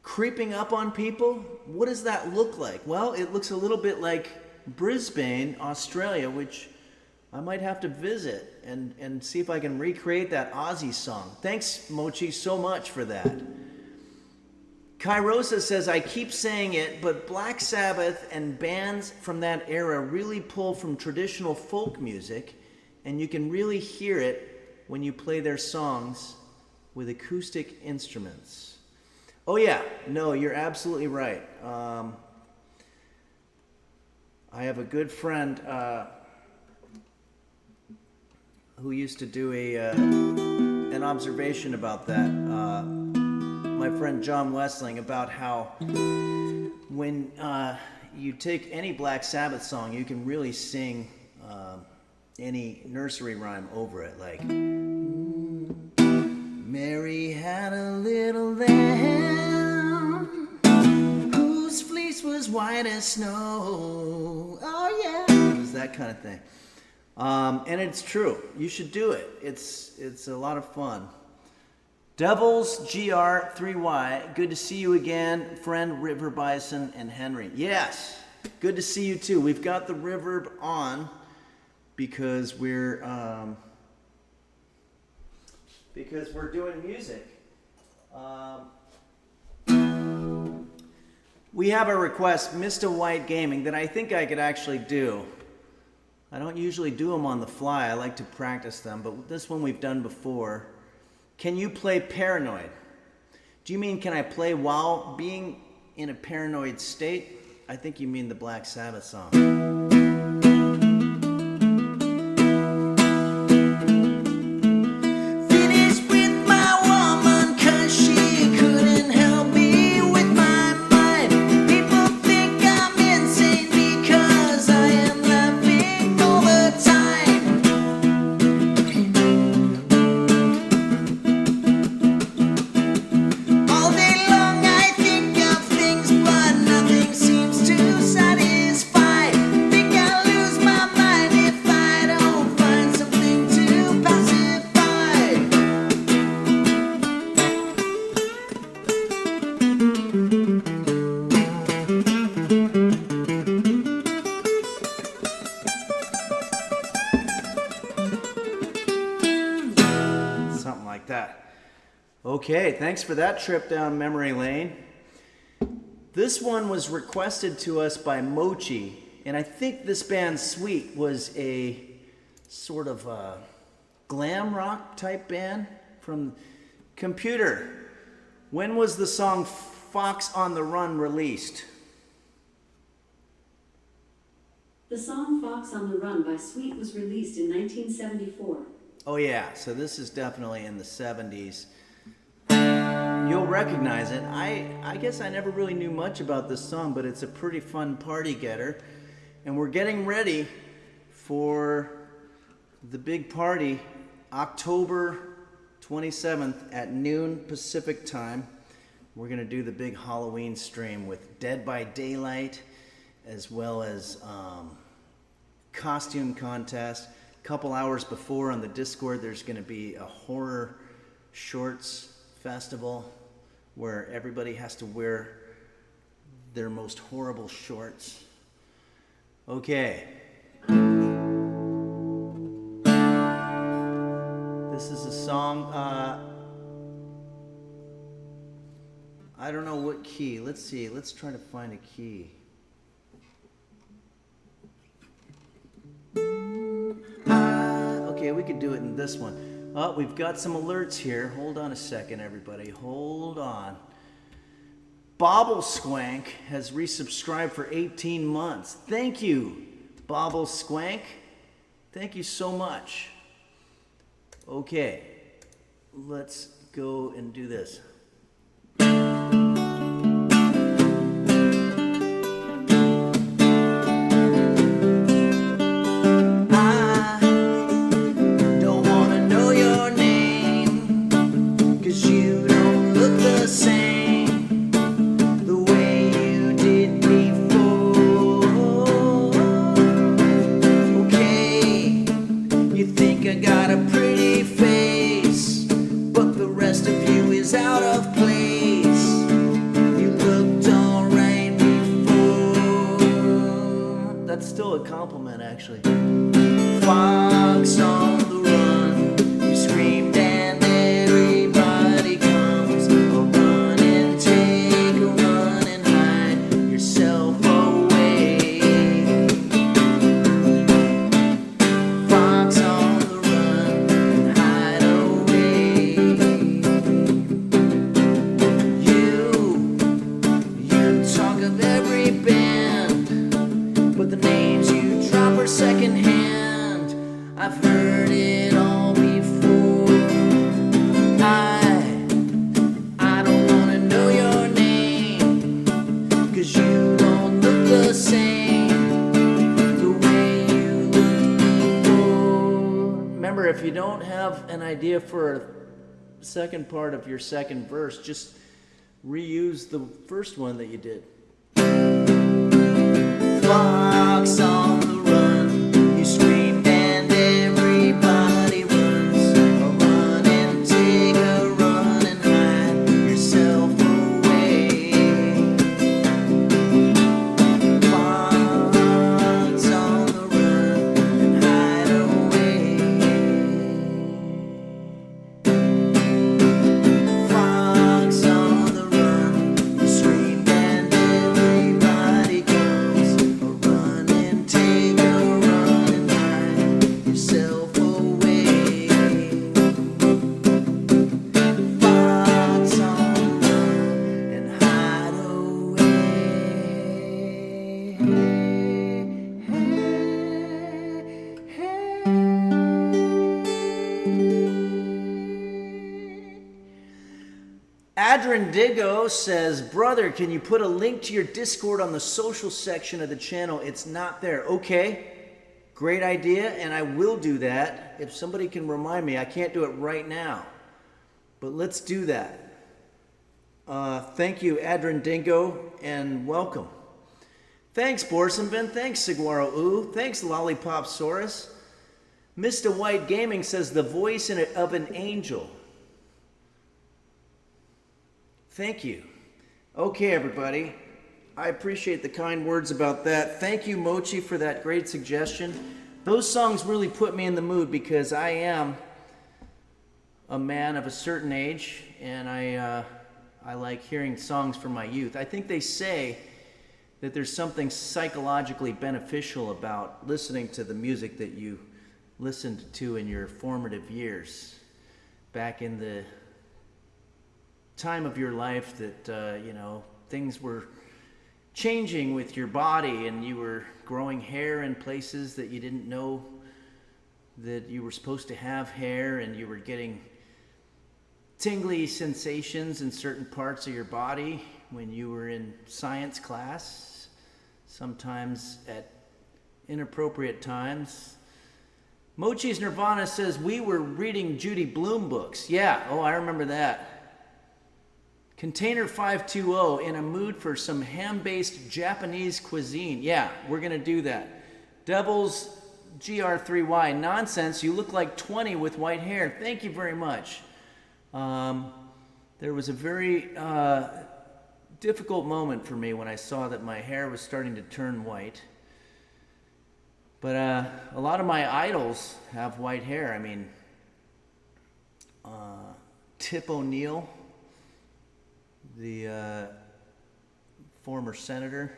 creeping up on people? What does that look like? Well, it looks a little bit like Brisbane, Australia, which I might have to visit and see if I can recreate that Aussie song. Thanks, Mochi, so much for that. Kairosa says, I keep saying it, but Black Sabbath and bands from that era really pull from traditional folk music, and you can really hear it when you play their songs with acoustic instruments. Oh yeah, no, you're absolutely right. I have a good friend who used to do an observation about that. My friend John Wessling, about how when you take any Black Sabbath song, you can really sing any nursery rhyme over it, like Mary had a little lamb whose fleece was white as snow. Oh yeah, it was that kind of thing. And it's true. You should do it. It's a lot of fun. Devils GR3Y, good to see you again, friend River Bison and Henry. Yes, good to see you too. We've got the reverb on because we're doing music. We have a request, Mr. White Gaming, that I think I could actually do. I don't usually do them on the fly. I like to practice them, but this one we've done before. Can you play Paranoid? Do you mean can I play while being in a paranoid state? I think you mean the Black Sabbath song. Satisfy. Think something like that. Okay, thanks for that trip down memory lane. This one was requested to us by Mochi, and I think this band Sweet was a sort of a glam rock type band from Computer. When was the song Fox on the Run released? The song Fox on the Run by Sweet was released in 1974. Oh yeah, so this is definitely in the 70s. You'll recognize it. I guess I never really knew much about this song, but it's a pretty fun party getter. And we're getting ready for the big party, October 27th at noon Pacific time. We're going to do the big Halloween stream with Dead by Daylight, as well as costume contest. A couple hours before on the Discord, there's going to be a horror shorts festival where everybody has to wear their most horrible shorts. Okay. This is a song, I don't know what key. Let's see. Let's try to find a key. Okay, we could do it in this one. Oh, we've got some alerts here. Hold on a second, everybody. Hold on. Bobble Squank has resubscribed for 18 months. Thank you, Bobble Squank. Thank you so much. Okay, let's go and do this. Compliment, actually. Fox on the run, you screamed and everybody comes. A run and take a run and hide yourself away. Fox on the run and hide away. You talk of every band, but the names you drop are secondhand. I've heard it all before. I don't wanna know your name, 'cause you don't look the same the way you looked before. Remember, if you don't have an idea for a second part of your second verse, just reuse the first one that you did. Fox on the run, you screamed and everybody runs. A run and take a run and hide yourself away. Fox on the run and hide away. Fox on the run, you screamed and everybody comes. A run and take a run and hide yourself away. Fox on the run and hide away. Adrendigo says, brother, can you put a link to your Discord on the social section of the channel? It's not there. Okay, great idea, and I will do that. If somebody can remind me, I can't do it right now, but let's do that. Thank you, Adrendigo, and welcome. Thanks, Borsenvin. Thanks, Saguaro Ooh. Thanks, Lollipop Saurus. Mr. White Gaming says, the voice of an angel. Thank you. Okay, everybody. I appreciate the kind words about that. Thank you, Mochi, for that great suggestion. Those songs really put me in the mood because I am a man of a certain age, and I like hearing songs from my youth. I think they say that there's something psychologically beneficial about listening to the music that you listened to in your formative years, back in the time of your life that, things were changing with your body and you were growing hair in places that you didn't know that you were supposed to have hair, and you were getting tingly sensations in certain parts of your body when you were in science class, sometimes at inappropriate times. Mochi's Nirvana says, we were reading Judy Blume books. Yeah, I remember that. Container 520, in a mood for some ham-based Japanese cuisine. Yeah, we're gonna do that. Devil's GR3Y, nonsense, you look like 20 with white hair. Thank you very much. There was a very difficult moment for me when I saw that my hair was starting to turn white. But a lot of my idols have white hair. I mean, Tip O'Neill, the former senator.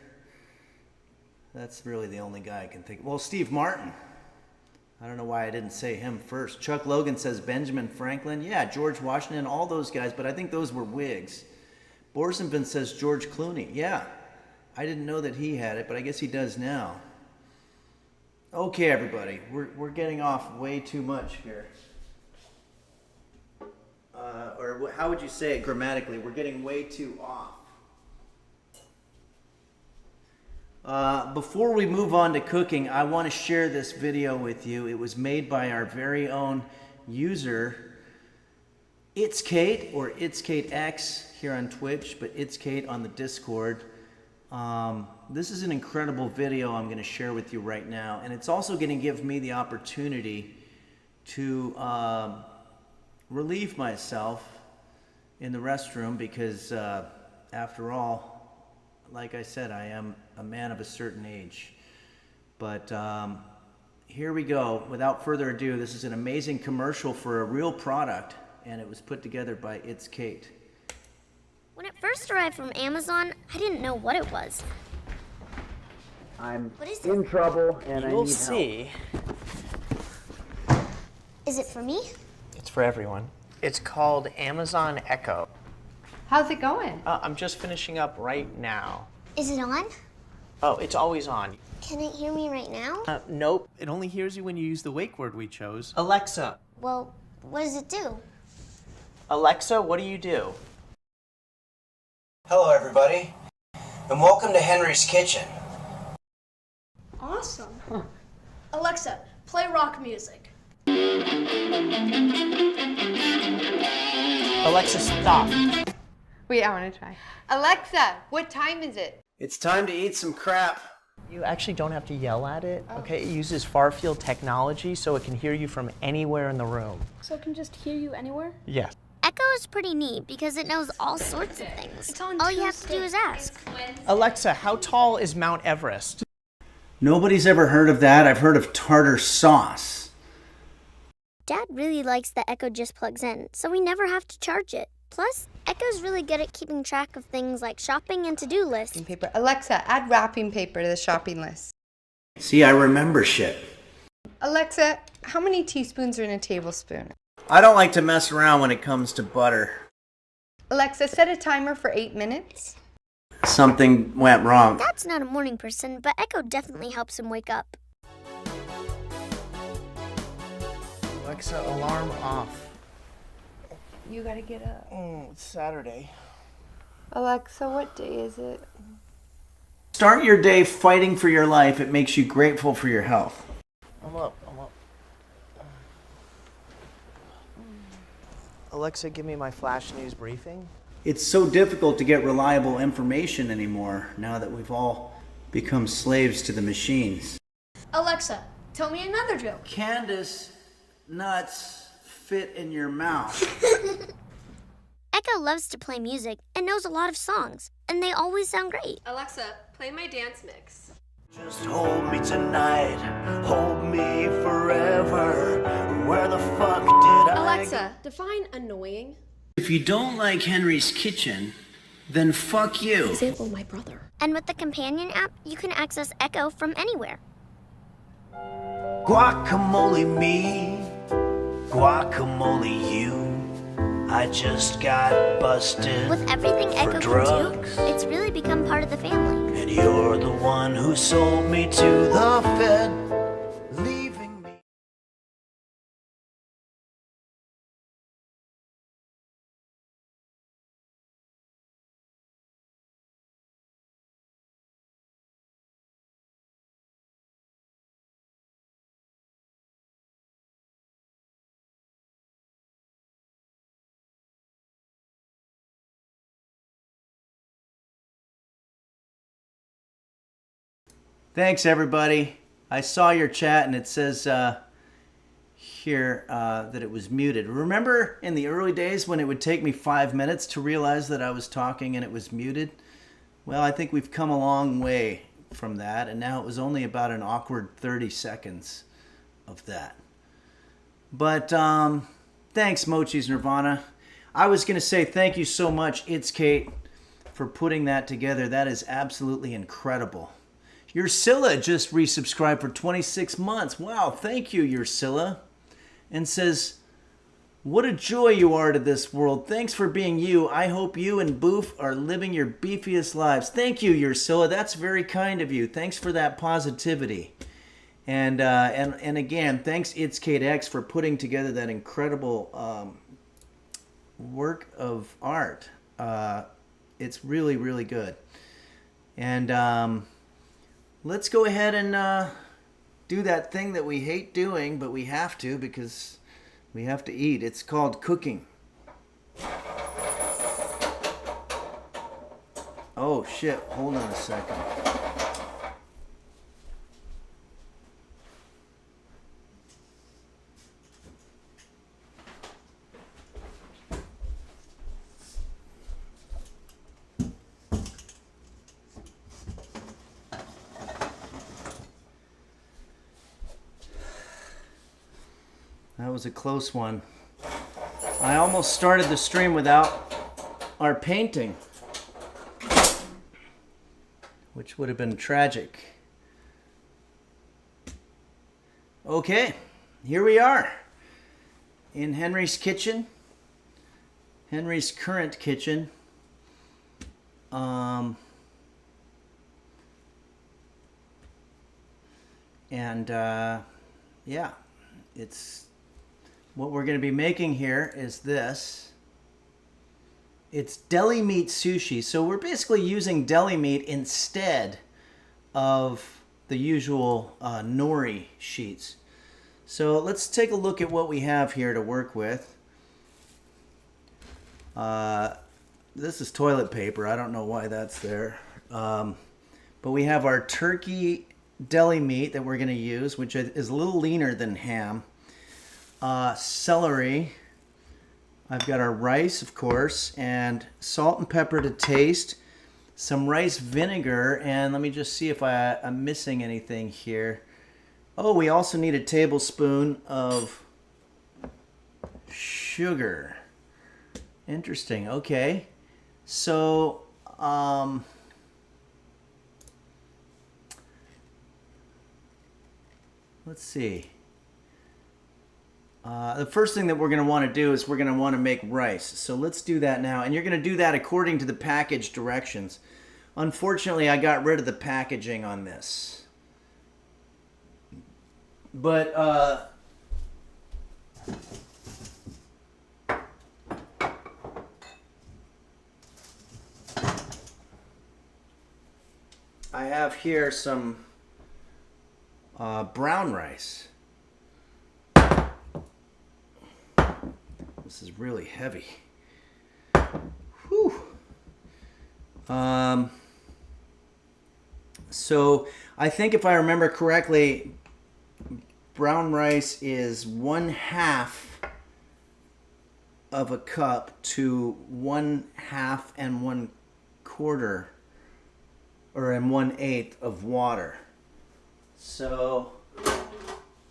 That's really the only guy I can think of. Well, Steve Martin. I don't know why I didn't say him first. Chuck Logan says Benjamin Franklin. Yeah, George Washington, all those guys, but I think those were wigs. Borsenvin says George Clooney. Yeah, I didn't know that he had it, but I guess he does now. Okay, everybody, we're getting off way too much here. Or how would you say it grammatically? We're getting way too off. Before we move on to cooking, I want to share this video with you. It was made by our very own user, It's Kate, or It's Kate X here on Twitch, but It's Kate on the Discord. This is an incredible video I'm going to share with you right now, and it's also going to give me the opportunity to relieve myself in the restroom because, after all, like I said, I am a man of a certain age. But here we go. Without further ado, this is an amazing commercial for a real product, and it was put together by It's Kate. When it first arrived from Amazon, I didn't know what it was. I'm What is in it? trouble, and I You'll need see. Is it for me? It's for everyone. It's called Amazon Echo. How's it going? I'm just finishing up right now. Is it on? Oh, it's always on. Can it hear me right now? Nope. It only hears you when you use the wake word we chose. Alexa. Well, what does it do? Alexa, what do you do? Hello, everybody, and welcome to Henry's Kitchen. Awesome. Alexa, play rock music. Alexa, stop. Wait, I want to try. Alexa, what time is it? It's time to eat some crap. You actually don't have to yell at it, okay? It uses far-field technology so it can hear you from anywhere in the room. So it can just hear you anywhere? Yes. Echo is pretty neat because it knows all sorts of things. All you have to do is ask. Alexa, how tall is Mount Everest? Nobody's ever heard of that. I've heard of tartar sauce. Dad really likes that Echo just plugs in, so we never have to charge it. Plus, Echo's really good at keeping track of things like shopping and to-do lists. Wrapping paper. Alexa, add wrapping paper to the shopping list. See, I remember shit. Alexa, how many teaspoons are in a tablespoon? I don't like to mess around when it comes to butter. Alexa, set a timer for 8 minutes. Something went wrong. Dad's not a morning person, but Echo definitely helps him wake up. Alexa, alarm off. You gotta get up. It's Saturday. Alexa, what day is it? Start your day fighting for your life. It makes you grateful for your health. I'm up. Alexa, give me my flash news briefing. It's so difficult to get reliable information anymore now that we've all become slaves to the machines. Alexa, tell me another joke. Candace, nuts fit in your mouth. Echo loves to play music and knows a lot of songs, and they always sound great. Alexa, play my dance mix. Just hold me tonight, hold me forever. Where the fuck did I Alexa, define annoying. If you don't like Henry's Kitchen, then fuck you. Example, my brother. And with the companion app, you can access Echo from anywhere. Guacamole me, guacamole you. I just got busted With everything for Echo can drugs. do, it's really become part of the family. And you're the one who sold me to the Fed, leaving me. Thanks, everybody. I saw your chat, and it says here that it was muted. Remember in the early days when it would take me 5 minutes to realize that I was talking and it was muted? Well, I think we've come a long way from that, and now it was only about an awkward 30 seconds of that. But thanks, Mochi's Nirvana. I was going to say thank you so much, It's Kate, for putting that together. That is absolutely incredible. Ursula just resubscribed for 26 months. Wow, thank you, Ursula. And says, what a joy you are to this world. Thanks for being you. I hope you and Boof are living your beefiest lives. Thank you, Ursula. That's very kind of you. Thanks for that positivity. And again, thanks It's Kate X for putting together that incredible work of art. It's really, really good. And let's go ahead and do that thing that we hate doing, but we have to because we have to eat. It's called cooking. Oh, shit. Hold on a second. That was a close one. I almost started the stream without our painting, which would have been tragic. Okay, here we are in Henry's kitchen, Henry's current kitchen. Yeah, it's what we're going to be making here is this. It's deli meat sushi. So we're basically using deli meat instead of the usual nori sheets. So let's take a look at what we have here to work with. This is toilet paper. I don't know why that's there. But we have our turkey deli meat that we're going to use, which is a little leaner than ham. Celery. I've got our rice, of course, and salt and pepper to taste. Some rice vinegar, and let me just see if I'm missing anything here. Oh, we also need a tablespoon of sugar. Interesting. Okay. So, let's see. The first thing that we're going to want to do is we're going to want to make rice. So let's do that now. And you're going to do that according to the package directions. Unfortunately, I got rid of the packaging on this. But, I have here some brown rice. This is really heavy. Whew. So I think if I remember correctly, brown rice is 1/2 of a cup to 1/2 and 1/4 or and 1/8 of water. So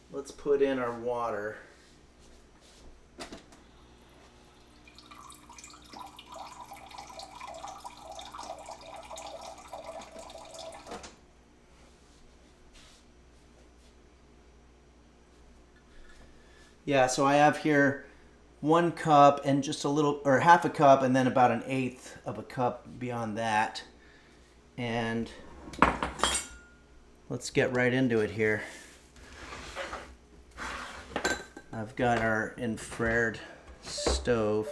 let's put in our water. Yeah, so I have here 1 cup and just a little, or half a cup, and then about 1/8 of a cup beyond that. And let's get right into it here. I've got our infrared stove,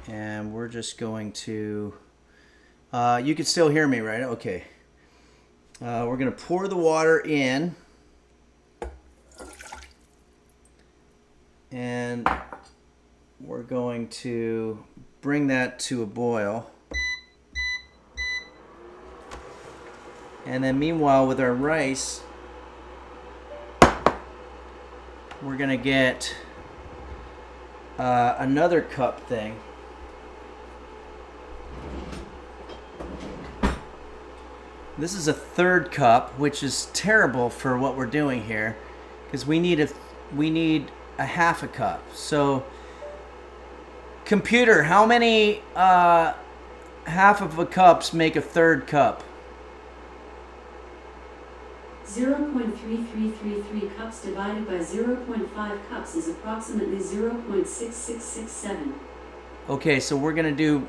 and we're just going to, you can still hear me, right? Okay. We're going to pour the water in, and we're going to bring that to a boil. And then meanwhile, with our rice, we're going to get another cup thing. This is a 1/3 cup, which is terrible for what we're doing here, because we need a half a cup. So, computer, how many half of a cups make a 1/3 cup? 0.3333 cups divided by 0.5 cups is approximately 0.6667. Okay, so we're going to do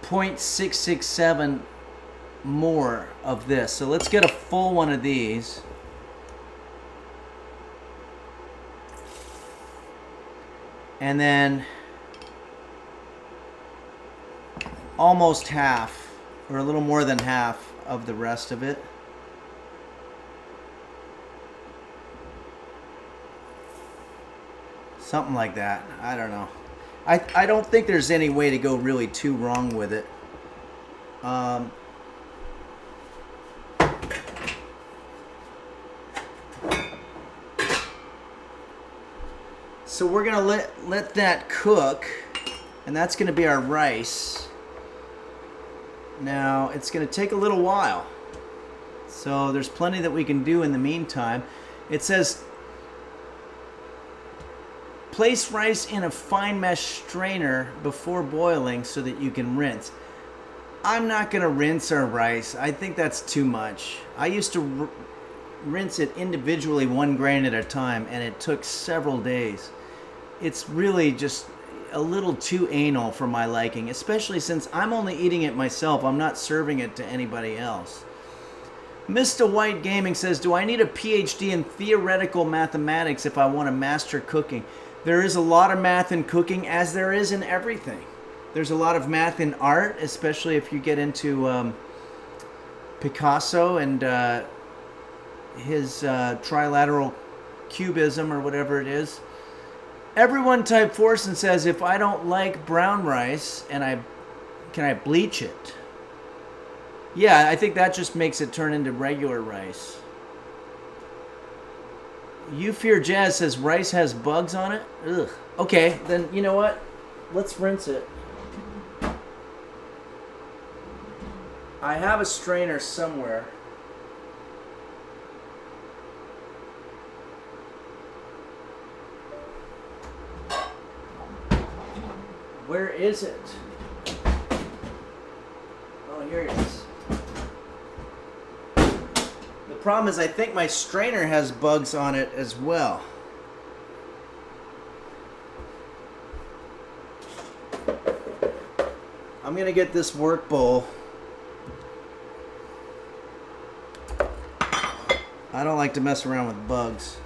0.667 more of this. So let's get a full one of these. And then almost half, or a little more than half of the rest of it. Something like that. I don't know. I don't think there's any way to go really too wrong with it. So we're gonna let that cook, and that's gonna be our rice. Now it's gonna take a little while, so there's plenty that we can do in the meantime. It says place rice in a fine mesh strainer before boiling so that you can rinse. I'm not gonna rinse our rice. I think that's too much. I used to rinse it individually 1 grain at a time, and it took several days. It's really just a little too anal for my liking, especially since I'm only eating it myself. I'm not serving it to anybody else. Mr. White Gaming says, do I need a PhD in theoretical mathematics if I want to master cooking? There is a lot of math in cooking, as there is in everything. There's a lot of math in art, especially if you get into Picasso and his trilateral cubism or whatever it is. Everyone type Forsen says, if I don't like brown rice, can I bleach it? Yeah, I think that just makes it turn into regular rice. You Fear Jazz says rice has bugs on it? Ugh. Okay, then you know what? Let's rinse it. I have a strainer somewhere. Where is it? Oh, here it is. The problem is I think my strainer has bugs on it as well. I'm going to get this work bowl. I don't like to mess around with bugs.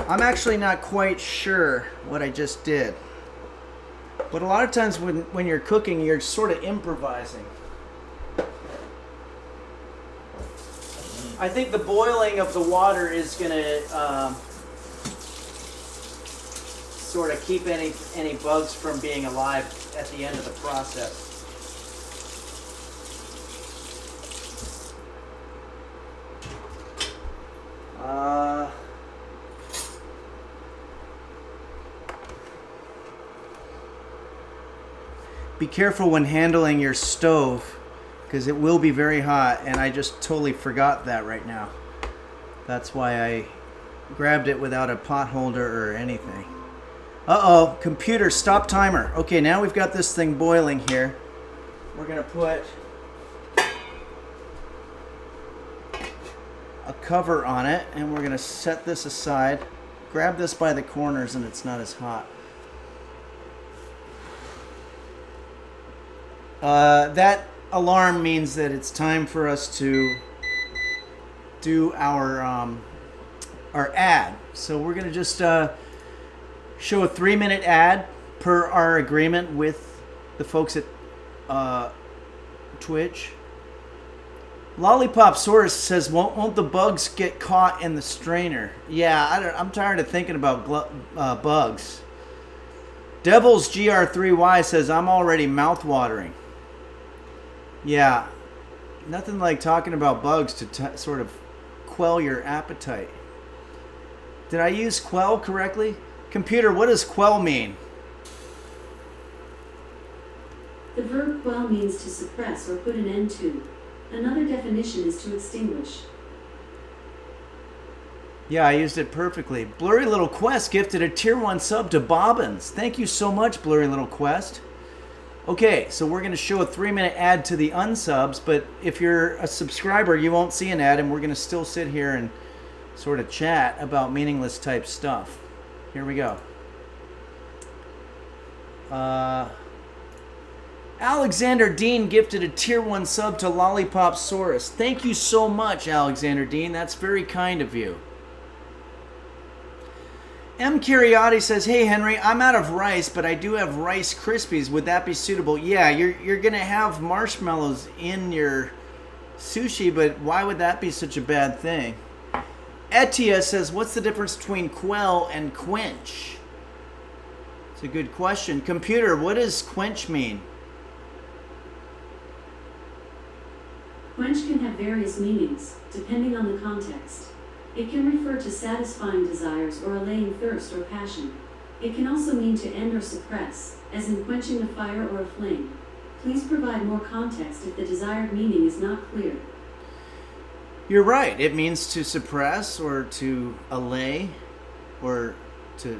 I'm actually not quite sure what I just did. But a lot of times when you're cooking, you're sort of improvising. I think the boiling of the water is going to sort of keep any bugs from being alive at the end of the process. Be careful when handling your stove, because it will be very hot, and I just totally forgot that right now. That's why I grabbed it without a pot holder or anything. Uh-oh, computer, stop timer. Okay, now we've got this thing boiling here. We're gonna put a cover on it, and we're gonna set this aside. Grab this by the corners and it's not as hot. That alarm means that it's time for us to do our ad. So we're gonna just show a 3-minute ad per our agreement with the folks at Twitch. Lollipopsaurus says, won't the bugs get caught in the strainer? Yeah, I'm tired of thinking about bugs. Devil's GR3Y says, I'm already mouth-watering. Yeah, nothing like talking about bugs to sort of quell your appetite. Did I use quell correctly? Computer, what does quell mean? The verb quell means to suppress or put an end to. Another definition is to extinguish. Yeah, I used it perfectly. Blurry Little Quest gifted a tier 1 sub to Bobbins. Thank you so much, Blurry Little Quest. Okay, so we're going to show a 3-minute ad to the unsubs, but if you're a subscriber, you won't see an ad, and we're going to still sit here and sort of chat about meaningless type stuff. Here we go. Alexander Dean gifted a tier 1 sub to Lollipopsaurus. Thank you so much, Alexander Dean. That's very kind of you. M. Curiotti says, hey, Henry, I'm out of rice, but I do have Rice Krispies. Would that be suitable? Yeah, you're going to have marshmallows in your sushi, but why would that be such a bad thing? Etia says, what's the difference between quell and quench? It's a good question. Computer, what does quench mean? Quench can have various meanings, depending on the context. It can refer to satisfying desires or allaying thirst or passion. It can also mean to end or suppress, as in quenching a fire or a flame. Please provide more context if the desired meaning is not clear. You're right. It means to suppress or to allay or to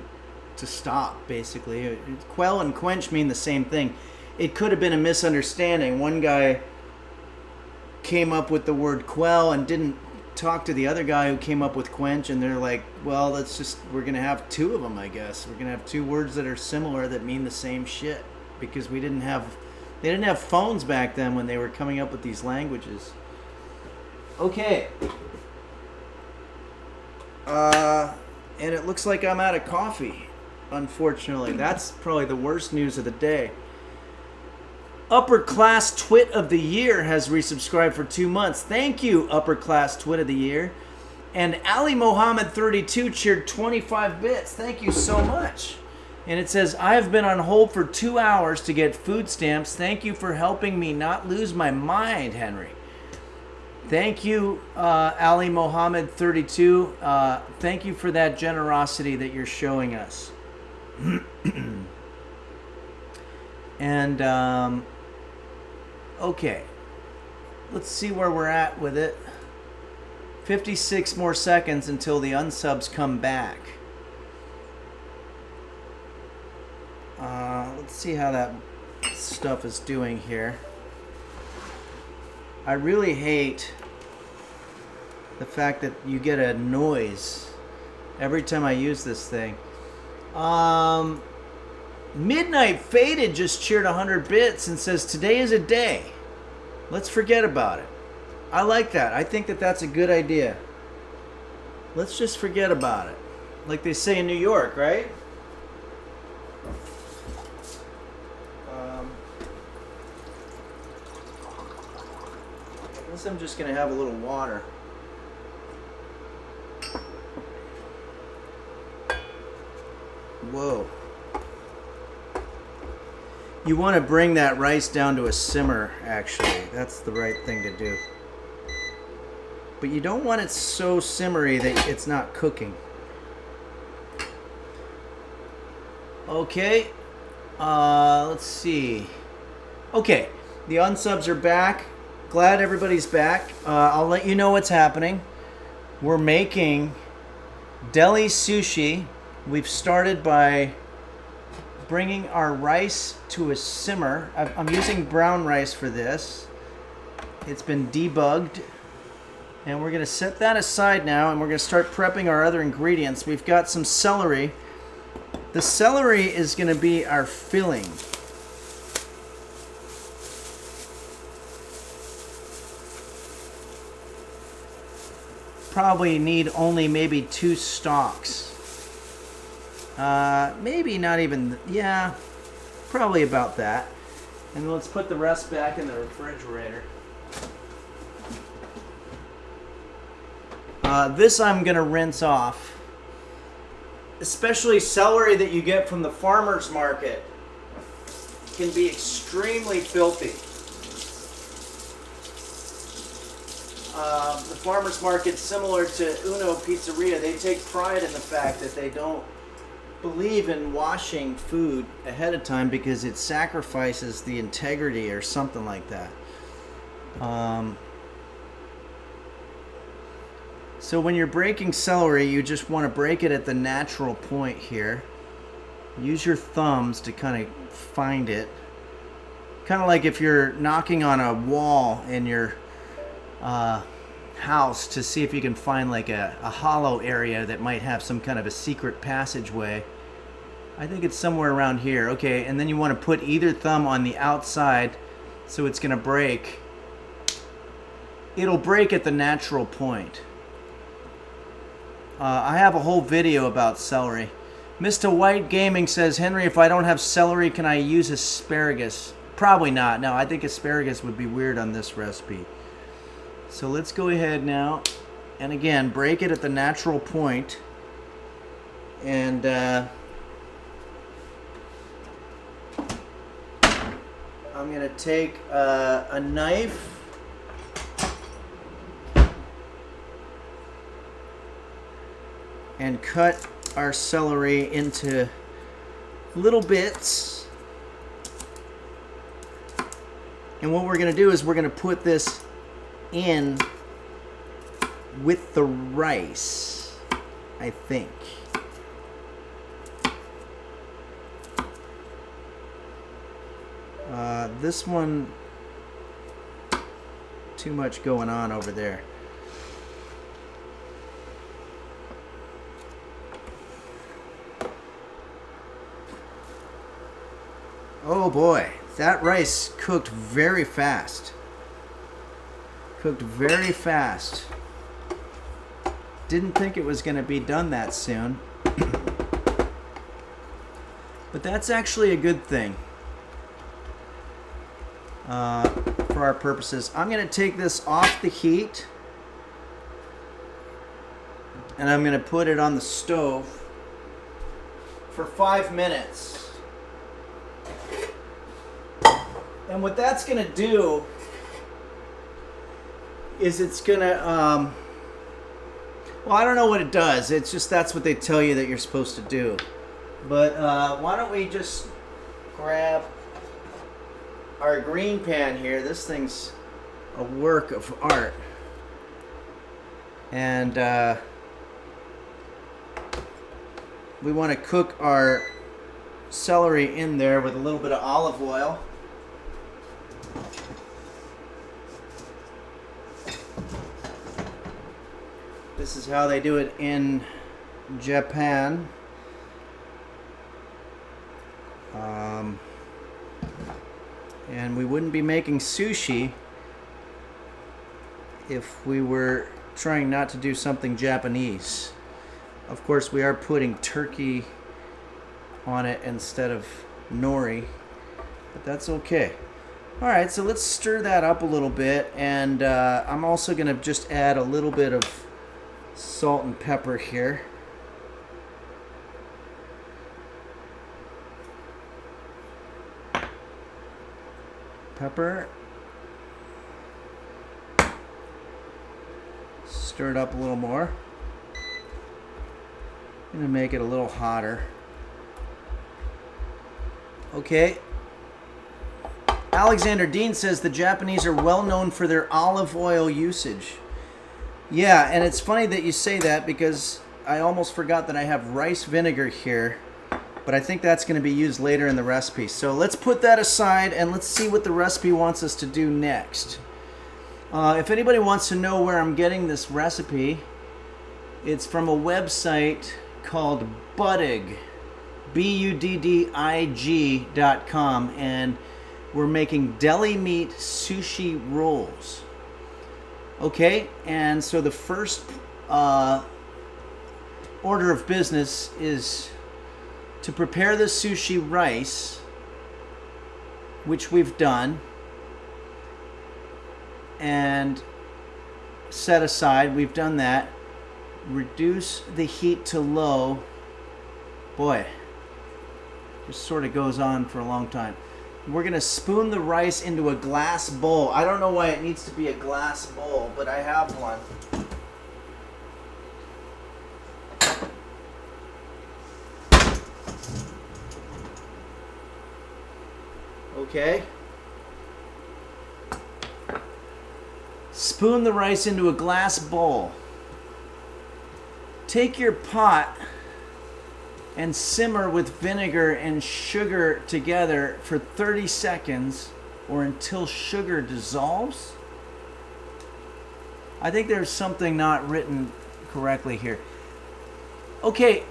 stop, basically. Quell and quench mean the same thing. It could have been a misunderstanding. One guy came up with the word quell and didn't talk to the other guy who came up with quench, and they're like, well, we're going to have two of them, I guess. We're going to have two words that are similar that mean the same shit, because they didn't have phones back then when they were coming up with these languages. Okay. And it looks like I'm out of coffee, unfortunately. That's probably the worst news of the day. Upper Class Twit of the Year has resubscribed for 2 months. Thank you, Upper Class Twit of the Year. And Ali Mohammed 32 cheered 25 bits. Thank you so much. And it says, I have been on hold for 2 hours to get food stamps. Thank you for helping me not lose my mind, Henry. Thank you, Ali Mohammed 32. Thank you for that generosity that you're showing us. And, okay. Let's see where we're at with it. 56 more seconds until the unsubs come back. Let's see how that stuff is doing here. I really hate the fact that you get a noise every time I use this thing. Midnight Faded just cheered 100 bits and says, today is a day. Let's forget about it. I like that. I think that that's a good idea. Let's just forget about it. Like they say in New York, right? I guess I'm just going to have a little water. Whoa. You want to bring that rice down to a simmer, actually. That's the right thing to do. But you don't want it so simmery that it's not cooking. Okay. Let's see. Okay. The unsubs are back. glad everybody's back. I'll let you know what's happening. We're making deli sushi. We've started by bringing our rice to a simmer. I'm using brown rice for this. It's been debugged. And we're going to set that aside now, and we're going to start prepping our other ingredients. We've got some celery. The celery is going to be our filling. Probably need only maybe 2 stalks. Maybe not even, yeah, probably about that. And let's put the rest back in the refrigerator. This I'm going to rinse off. Especially celery that you get from the farmer's market can be extremely filthy. The farmer's market's similar to Uno Pizzeria. They take pride in the fact that they don't believe in washing food ahead of time because it sacrifices the integrity or something like that. So when you're breaking celery, you just want to break it at the natural point here. Use your thumbs to kind of find it. Kind of like if you're knocking on a wall in your house to see if you can find like a hollow area that might have some kind of a secret passageway. I think it's somewhere around here. Okay, and then you want to put either thumb on the outside so it's going to break. It'll break at the natural point. I have a whole video about celery. Mr. White Gaming says, Henry, if I don't have celery, can I use asparagus? Probably not. No, I think asparagus would be weird on this recipe. So let's go ahead now, and again, break it at the natural point. And I'm going to take a knife. And cut our celery into little bits. And what we're going to do is we're going to put this in with the rice, I think. This one, too much going on over there. Oh boy, that rice cooked very fast. Cooked very fast. Didn't think it was going to be done that soon. But that's actually a good thing for our purposes. I'm going to take this off the heat and I'm going to put it on the stove for 5 minutes. And what that's going to do is it's going to, well, I don't know what it does. It's just that's what they tell you that you're supposed to do. But why don't we just grab our green pan here. This thing's a work of art. And we want to cook our celery in there with a little bit of olive oil. This is how they do it in Japan. And we wouldn't be making sushi if we were trying not to do something Japanese. Of course, we are putting turkey on it instead of nori, but that's okay. All right, so let's stir that up a little bit, and I'm also going to just add a little bit of salt and pepper here. Pepper. Stir it up a little more. I'm going to make it a little hotter. Okay. Alexander Dean says the Japanese are well known for their olive oil usage. Yeah, and it's funny that you say that because I almost forgot that I have rice vinegar here, but I think that's going to be used later in the recipe. So let's put that aside and let's see what the recipe wants us to do next. If anybody wants to know where I'm getting this recipe, it's from a website called Buddig, BUDDIG.com, and we're making deli meat sushi rolls. Okay, and so the first order of business is to prepare the sushi rice, which we've done and set aside. We've done that. Reduce the heat to low. Boy, just sort of goes on for a long time. We're going to spoon the rice into a glass bowl. I don't know why it needs to be a glass bowl, but I have one. Okay. Spoon the rice into a glass bowl. Take your pot and simmer with vinegar and sugar together for 30 seconds or until sugar dissolves. I think there's something not written correctly here. Okay,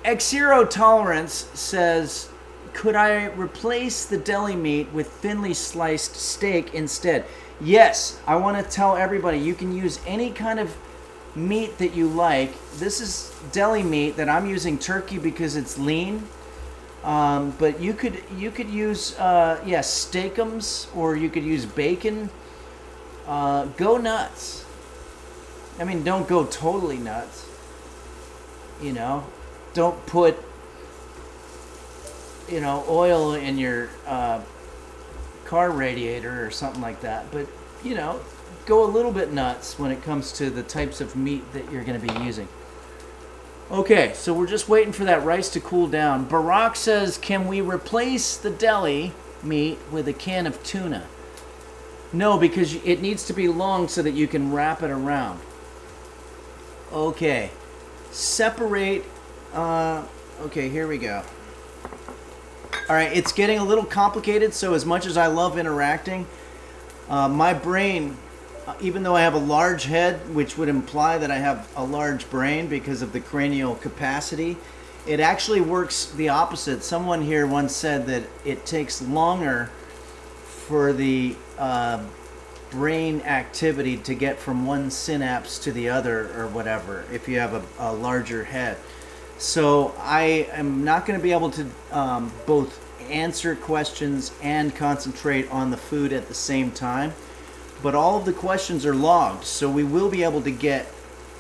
Xero Tolerance says, could I replace the deli meat with thinly sliced steak instead? Yes, I want to tell everybody you can use any kind of meat that you like. This is deli meat that I'm using turkey because it's lean. But you could use steakums, or you could use bacon. Go nuts. I mean, don't go totally nuts. You know, don't put oil in your car radiator or something like that. But go a little bit nuts when it comes to the types of meat that you're going to be using. Okay, so we're just waiting for that rice to cool down. Barack says, can we replace the deli meat with a can of tuna? No, because it needs to be long so that you can wrap it around. Okay, separate. Okay, here we go. All right, it's getting a little complicated, so as much as I love interacting, my brain, even though I have a large head, which would imply that I have a large brain because of the cranial capacity, it actually works the opposite. Someone here once said that it takes longer for the brain activity to get from one synapse to the other or whatever if you have a larger head. So I am not going to be able to both answer questions and concentrate on the food at the same time. But all of the questions are logged, so we will be able to get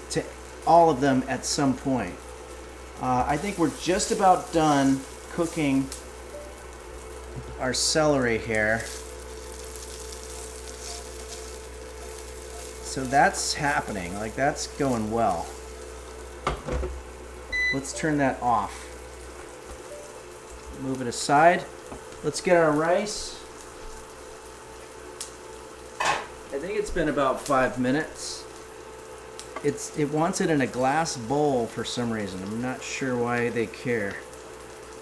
to all of them at some point. I think we're just about done cooking our celery here. So that's happening, like that's going well. Let's turn that off. Move it aside. Let's get our rice. I think it's been about 5 minutes. It wants it in a glass bowl for some reason. I'm not sure why they care.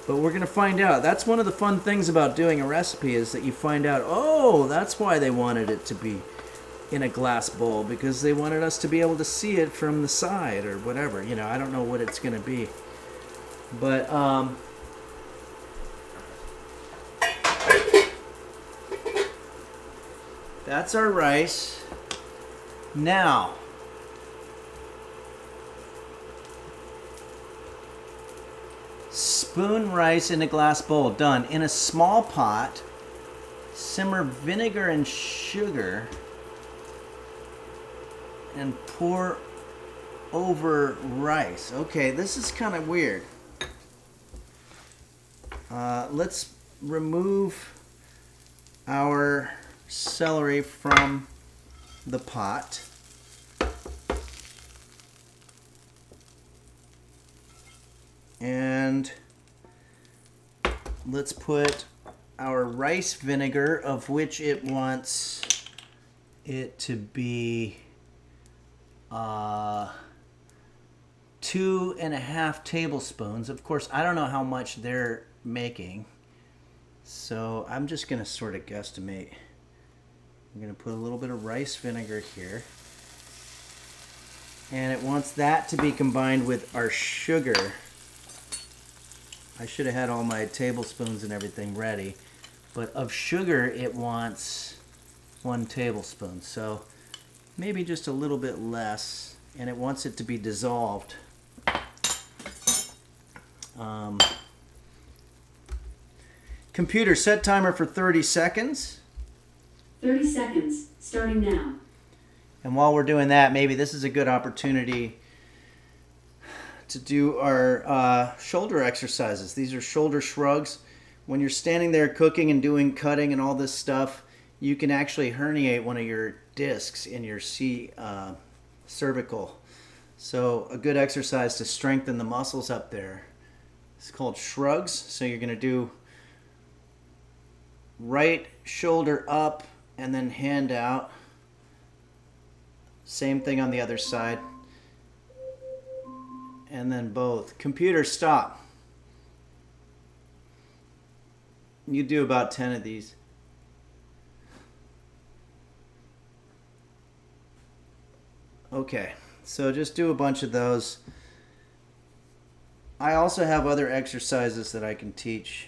But we're going to find out. That's one of the fun things about doing a recipe is that you find out, oh, that's why they wanted it to be in a glass bowl, because they wanted us to be able to see it from the side or whatever. I don't know what it's going to be. But that's our rice. Now, spoon rice in a glass bowl. Done. In a small pot, simmer vinegar and sugar and pour over rice. Okay, this is kind of weird. Let's remove our celery from the pot. And let's put our rice vinegar, of which it wants it to be 2.5 tablespoons. Of course, I don't know how much they're making, so I'm just going to sort of guesstimate. I'm going to put a little bit of rice vinegar here. And it wants that to be combined with our sugar. I should have had all my tablespoons and everything ready. But of sugar, it wants 1 tablespoon. So maybe just a little bit less. And it wants it to be dissolved. Computer, set timer for 30 seconds. 30 seconds, starting now. And while we're doing that, maybe this is a good opportunity to do our shoulder exercises. These are shoulder shrugs. When you're standing there cooking and doing cutting and all this stuff, you can actually herniate one of your discs in your cervical. So a good exercise to strengthen the muscles up there. It's called shrugs. So you're going to do right shoulder up and then hand out. Same thing on the other side. And then both. Computer, stop. You do about 10 of these. Okay, so just do a bunch of those. I also have other exercises that I can teach.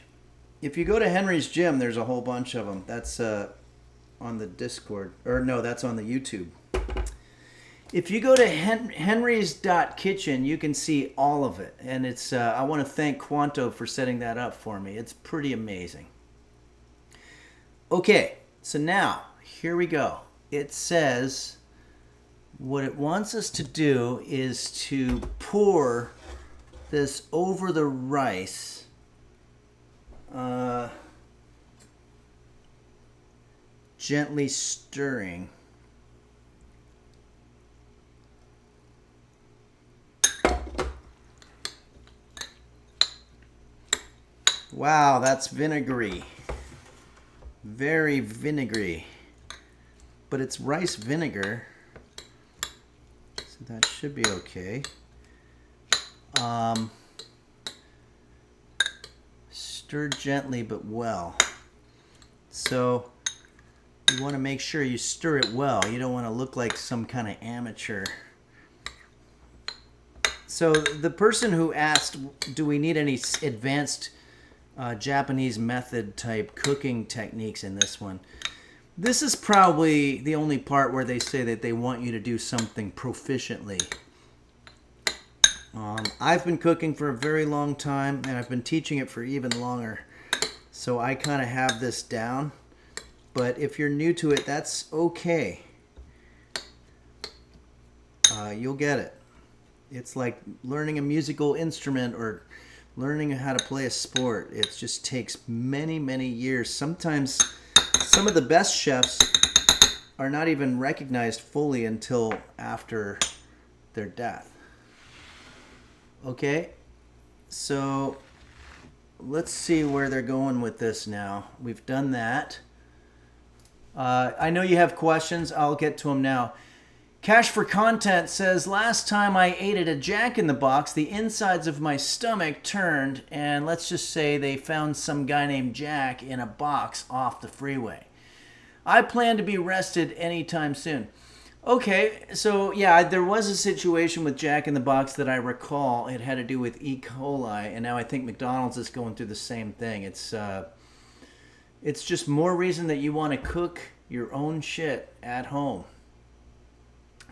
If you go to Henry's Gym, there's a whole bunch of them. That's on the Discord. Or no, that's on the YouTube. If you go to henrys.kitchen, you can see all of it. And it's I want to thank Quanto for setting that up for me. It's pretty amazing. Okay, so now, here we go. It says what it wants us to do is to pour this over the rice. Gently stirring. Wow, that's vinegary. Very vinegary. But it's rice vinegar, so that should be okay. Stir gently but well. So you want to make sure you stir it well. You don't want to look like some kind of amateur. So the person who asked, do we need any advanced Japanese method type cooking techniques in this one? This is probably the only part where they say that they want you to do something proficiently. I've been cooking for a very long time, and I've been teaching it for even longer. So I kind of have this down. But if you're new to it, that's okay. You'll get it. It's like learning a musical instrument or learning how to play a sport. It just takes many, many years. Sometimes some of the best chefs are not even recognized fully until after their death. Okay, so let's see where they're going with this now. We've done that. I know you have questions. I'll get to them now. Cash for Content says, last time I ate at a Jack in the Box, the insides of my stomach turned, and let's just say they found some guy named Jack in a box off the freeway. I plan to be arrested anytime soon. Okay, so yeah, there was a situation with Jack in the Box that I recall. It had to do with E. coli, and now I think McDonald's is going through the same thing. It's just more reason that you want to cook your own shit at home.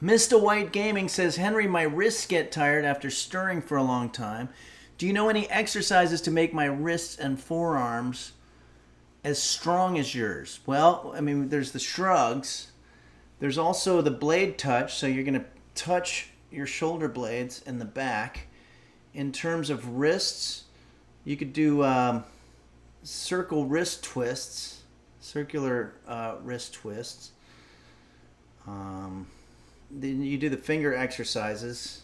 Mr. White Gaming says, Henry, my wrists get tired after stirring for a long time. Do you know any exercises to make my wrists and forearms as strong as yours? Well, I mean, there's the shrugs. There's also the blade touch, so you're going to touch your shoulder blades in the back. In terms of wrists, you could do circle wrist twists, circular wrist twists. Then you do the finger exercises.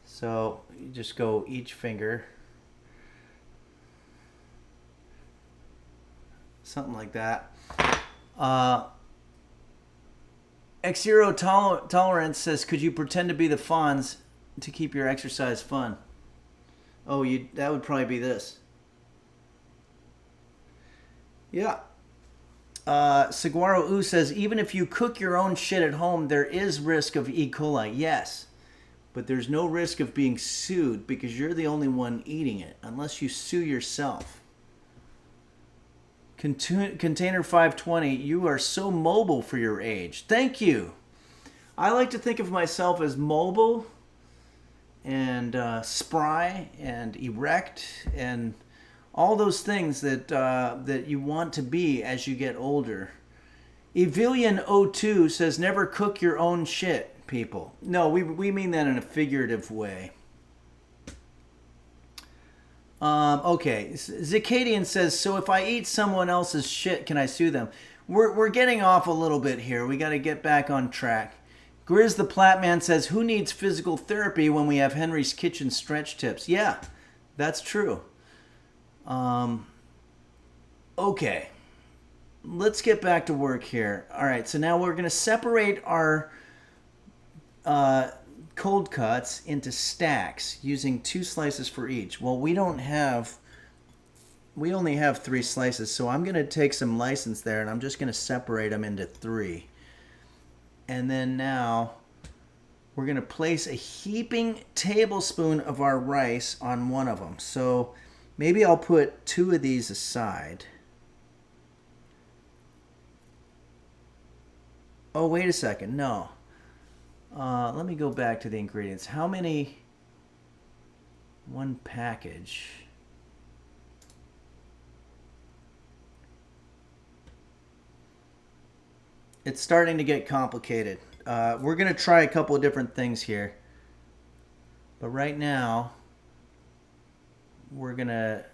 So you just go each finger. something like that. X0 Tolerance says, could you pretend to be the Fonz to keep your exercise fun? Oh, that would probably be this. Yeah. Saguaro U says, even if you cook your own shit at home, there is risk of E. coli. Yes. But there's no risk of being sued because you're the only one eating it, unless you sue yourself. Container 520, you are so mobile for your age. Thank you. I like to think of myself as mobile and spry and erect and all those things that you want to be as you get older. Evilian02 says, never cook your own shit, people. No, we mean that in a figurative way. Okay, Zicadian says, so if I eat someone else's shit, can I sue them? We're getting off a little bit here. We got to get back on track. Grizz the Platman says, who needs physical therapy when we have Henry's Kitchen stretch tips? Yeah, that's true. Okay, let's get back to work here. All right, so now we're going to separate our cold cuts into stacks using 2 slices for each. Well, we only have 3 slices, so I'm going to take some license there and I'm just going to separate them into 3. And then now we're going to place a heaping tablespoon of our rice on one of them. So maybe I'll put 2 of these aside. Oh, wait a second. No. Let me go back to the ingredients. How many? 1 package. It's starting to get complicated. We're going to try a couple of different things here. But right now, we're going to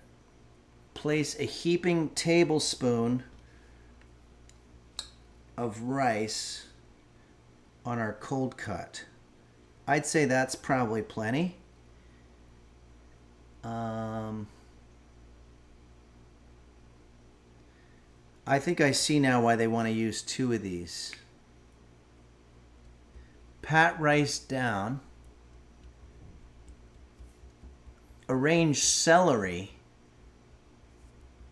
place a heaping tablespoon of rice on our cold cut. I'd say that's probably plenty. I think I see now why they want to use 2 of these. Pat rice down. Arrange celery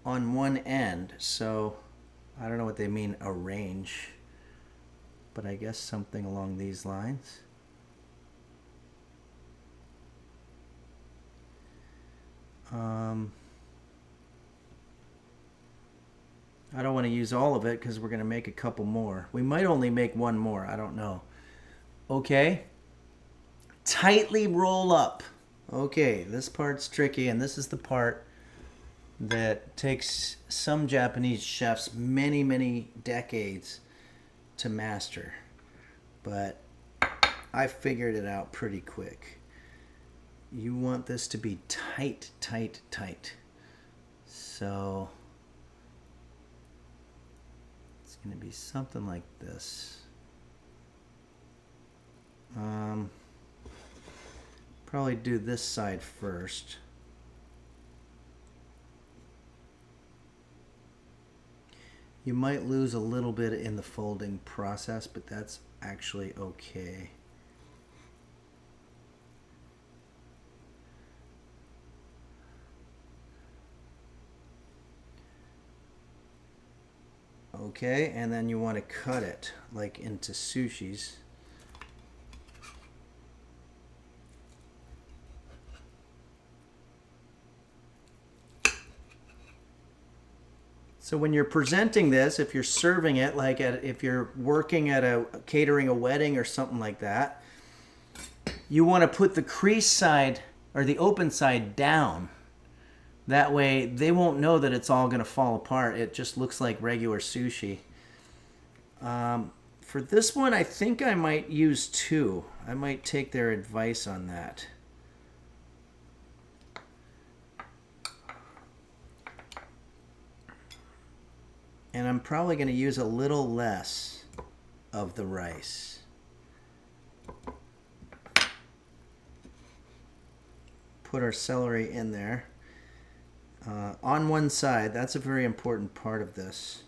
on one end. So I don't know what they mean, arrange, but I guess something along these lines. I don't want to use all of it because we're going to make a couple more. We might only make 1 more. I don't know. Okay. Tightly roll up. Okay, this part's tricky, and this is the part that takes some Japanese chefs many, many decades to master. But I figured it out pretty quick. You want this to be tight, tight, tight. So it's going to be something like this. Probably do this side first. You might lose a little bit in the folding process, but that's actually okay. Okay, and then you want to cut it like into sushis. So when you're presenting this, if you're serving it, like if you're working at catering a wedding or something like that, you want to put the crease side or the open side down. That way they won't know that it's all going to fall apart. It just looks like regular sushi. For this one, I think I might use 2. I might take their advice on that. And I'm probably going to use a little less of the rice. Put our celery in there. on one side. That's a very important part of this.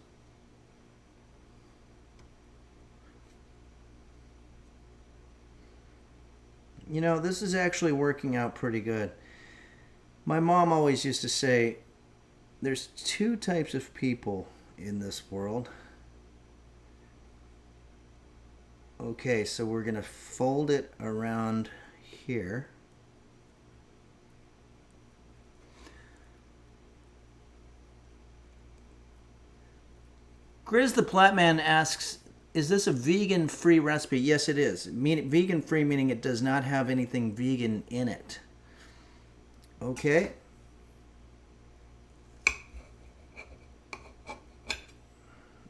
You know, this is actually working out pretty good. My mom always used to say, there's two types of people in this world. Okay, so we're going to fold it around here. Grizz the Platman asks, is this a vegan-free recipe? Yes, it is. Vegan-free meaning it does not have anything vegan in it. Okay.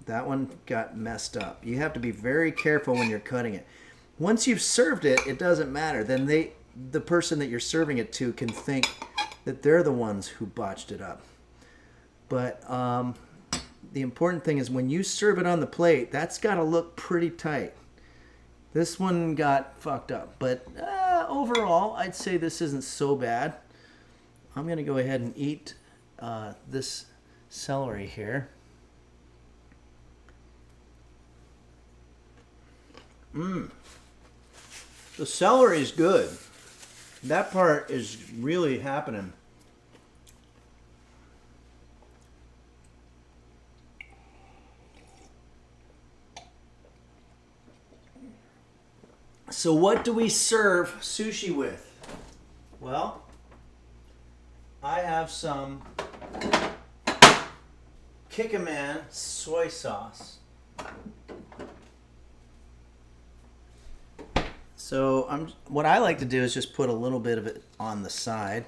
That one got messed up. You have to be very careful when you're cutting it. Once you've served it, it doesn't matter. Then the person that you're serving it to can think that they're the ones who botched it up. But the important thing is when you serve it on the plate, that's got to look pretty tight. This one got fucked up. But overall, I'd say this isn't so bad. I'm going to go ahead and eat this celery here. The celery is good. That part is really happening. So what do we serve sushi with? Well, I have some Kikkoman soy sauce. So what I like to do is just put a little bit of it on the side.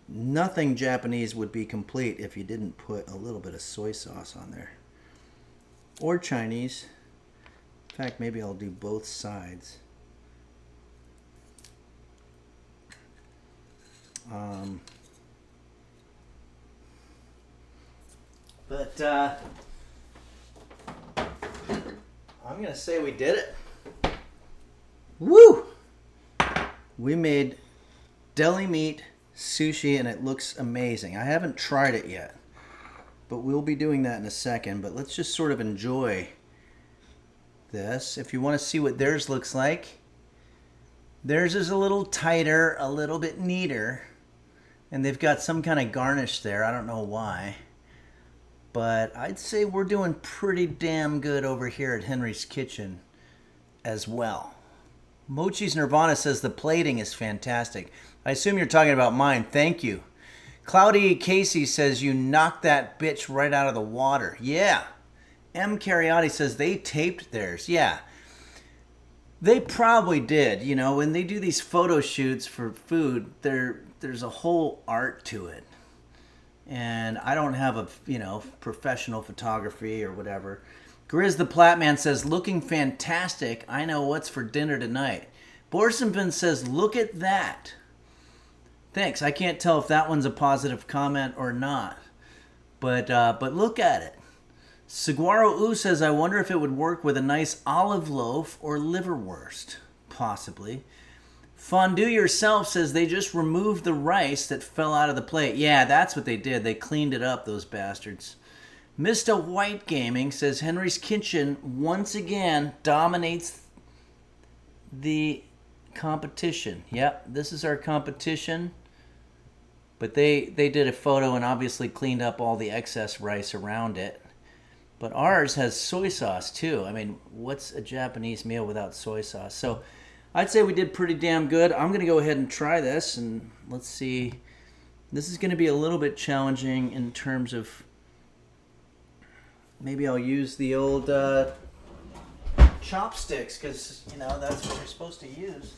Nothing Japanese would be complete if you didn't put a little bit of soy sauce on there. Or Chinese. In fact, maybe I'll do both sides. But I'm gonna say we did it. Woo! We made deli meat sushi and it looks amazing. I haven't tried it yet, but we'll be doing that in a second. But let's just sort of enjoy this. If you want to see what theirs looks like, theirs is a little tighter, a little bit neater, and they've got some kind of garnish there. I don't know why. But I'd say we're doing pretty damn good over here at Henry's Kitchen as well. Mochi's Nirvana says the plating is fantastic. I assume you're talking about mine. Thank you. Cloudy Casey says you knocked that bitch right out of the water. Yeah. M. Cariotti says they taped theirs. Yeah. They probably did. You know, when they do these photo shoots for food, there's a whole art to it. And I don't have a, professional photography or whatever. Grizz the Platman says, looking fantastic. I know what's for dinner tonight. Borsenpin says, look at that. Thanks. I can't tell if that one's a positive comment or not. But look at it. Saguaro U says, I wonder if it would work with a nice olive loaf or liverwurst. Possibly. Fondue Yourself says they just removed the rice that fell out of the plate. Yeah, that's what they did. They cleaned it up, those bastards. Mr. White Gaming says Henry's Kitchen once again dominates the competition. Yep, this is our competition. But they did a photo and obviously cleaned up all the excess rice around it. But ours has soy sauce too. I mean, what's a Japanese meal without soy sauce? So I'd say we did pretty damn good. I'm going to go ahead and try this and let's see. This is going to be a little bit challenging in terms of maybe I'll use the old chopsticks because, that's what you're supposed to use.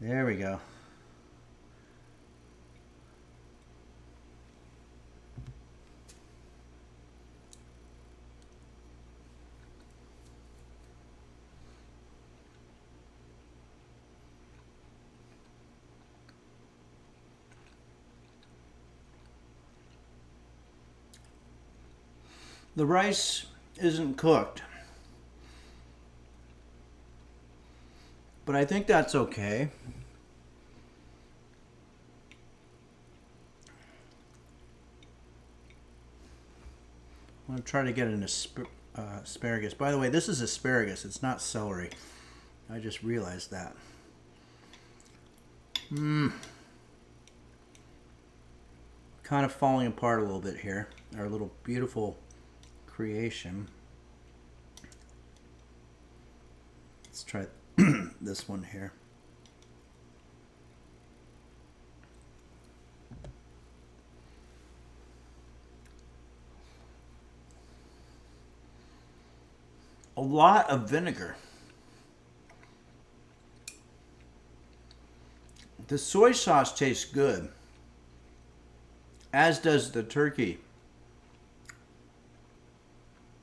There we go. The rice isn't cooked. But I think that's okay. I'm going to try to get an asparagus. By the way, this is asparagus. It's not celery. I just realized that. Kind of falling apart a little bit here. Our little beautiful creation. Let's try this one here. A lot of vinegar. The soy sauce tastes good, as does the turkey.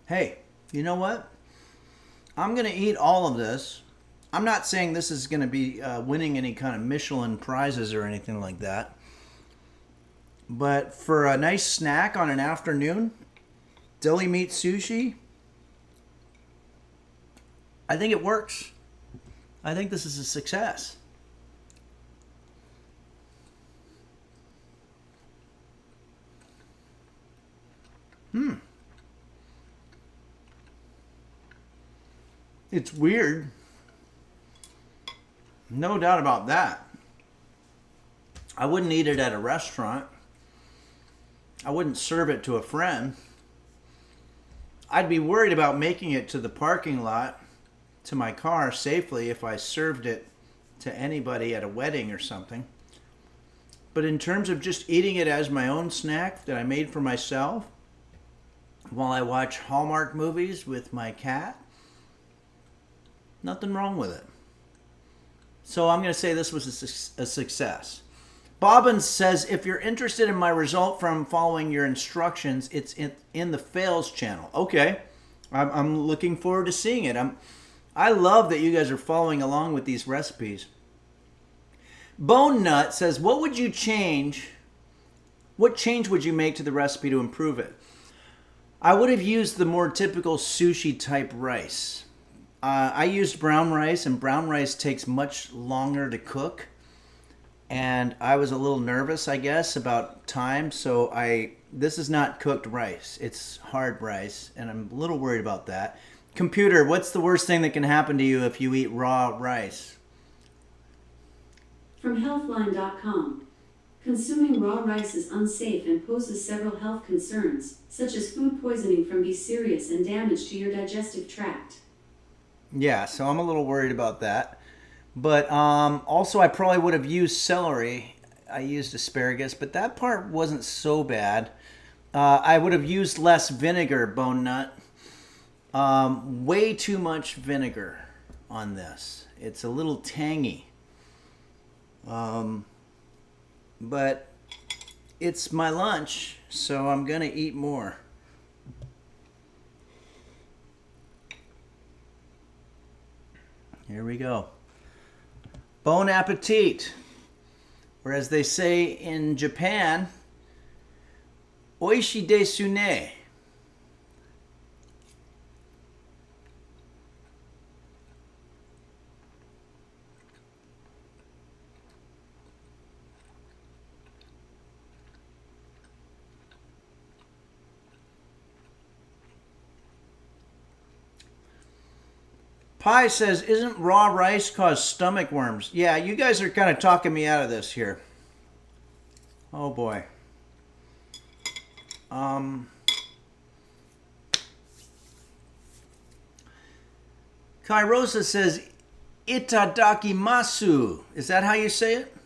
Hey, you know what? I'm going to eat all of this. I'm not saying this is going to be winning any kind of Michelin prizes or anything like that. But for a nice snack on an afternoon, deli meat sushi, I think it works. I think this is a success. It's weird. No doubt about that. I wouldn't eat it at a restaurant. I wouldn't serve it to a friend. I'd be worried about making it to the parking lot to my car safely if I served it to anybody at a wedding or something. But in terms of just eating it as my own snack that I made for myself while I watch Hallmark movies with my cat, nothing wrong with it. So I'm going to say this was a success. Bobbins says, if you're interested in my result from following your instructions, it's in the fails channel. Okay, I'm looking forward to seeing it. I love that you guys are following along with these recipes. Bone Nut says, what would you change? What change would you make to the recipe to improve it? I would have used the more typical sushi type rice. I used brown rice, and brown rice takes much longer to cook. And I was a little nervous, I guess, about time. So this is not cooked rice. It's hard rice, and I'm a little worried about that. Computer, what's the worst thing that can happen to you if you eat raw rice? From Healthline.com. Consuming raw rice is unsafe and poses several health concerns, such as food poisoning from be serious and damage to your digestive tract. Yeah, so I'm a little worried about that. But also I probably would have used celery. I used asparagus, but that part wasn't so bad. I would have used less vinegar, Bone Nut. Way too much vinegar on this. It's a little tangy. But it's my lunch, so I'm going to eat more. Here we go. Bon appetit. Or as they say in Japan, oishi desu ne. Pie says, isn't raw rice cause stomach worms? Yeah, you guys are kind of talking me out of this here. Oh boy. Kairosa says, itadakimasu. Is that how you say it?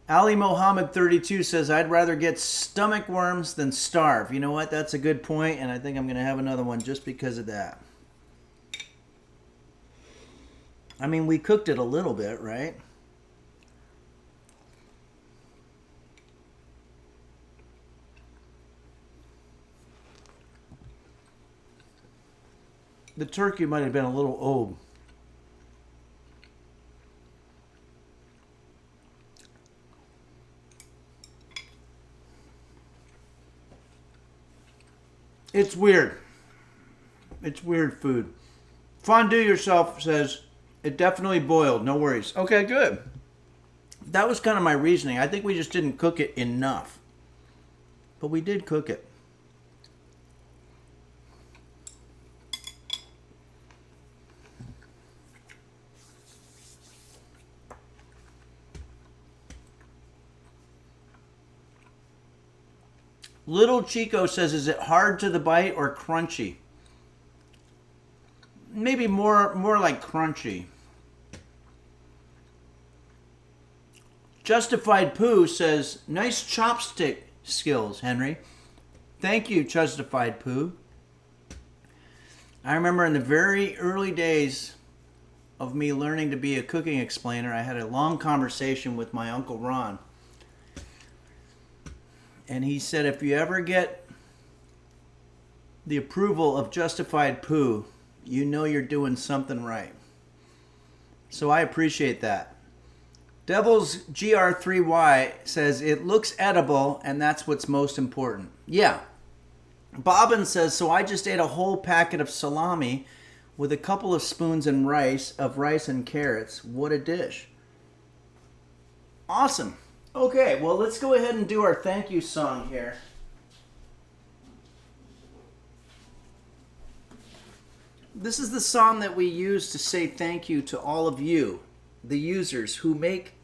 Ali Mohammed 32 says, I'd rather get stomach worms than starve. You know what? That's a good point, and I think I'm going to have another one just because of that. I mean, we cooked it a little bit, right? The turkey might have been a little old. It's weird. It's weird food. Fondue Yourself says, it definitely boiled. No worries. Okay, good. That was kind of my reasoning. I think we just didn't cook it enough. But we did cook it. Little Chico says, is it hard to the bite or crunchy? Maybe more like crunchy. Justified Pooh says, nice chopstick skills, Henry. Thank you, Justified Pooh. I remember in the very early days of me learning to be a cooking explainer, I had a long conversation with my Uncle Ron. And he said, if you ever get the approval of Justified Pooh, you know you're doing something right. So I appreciate that. Devil's GR3Y says, it looks edible, and that's what's most important. Yeah. Bobbin says, so I just ate a whole packet of salami with a couple of spoons of rice and carrots. What a dish. Awesome. Okay, well, let's go ahead and do our thank you song here. This is the song that we use to say thank you to all of you, the users who make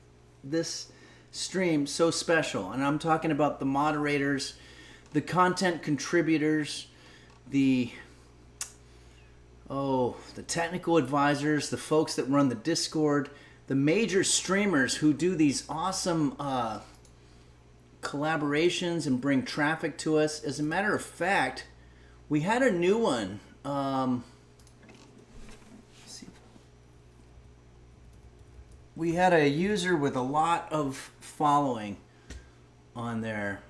this stream so special. And I'm talking about the moderators, the content contributors, the technical advisors, the folks that run the Discord, the major streamers who do these awesome collaborations and bring traffic to us. As a matter of fact, we had a new one. We had a user with a lot of following on there.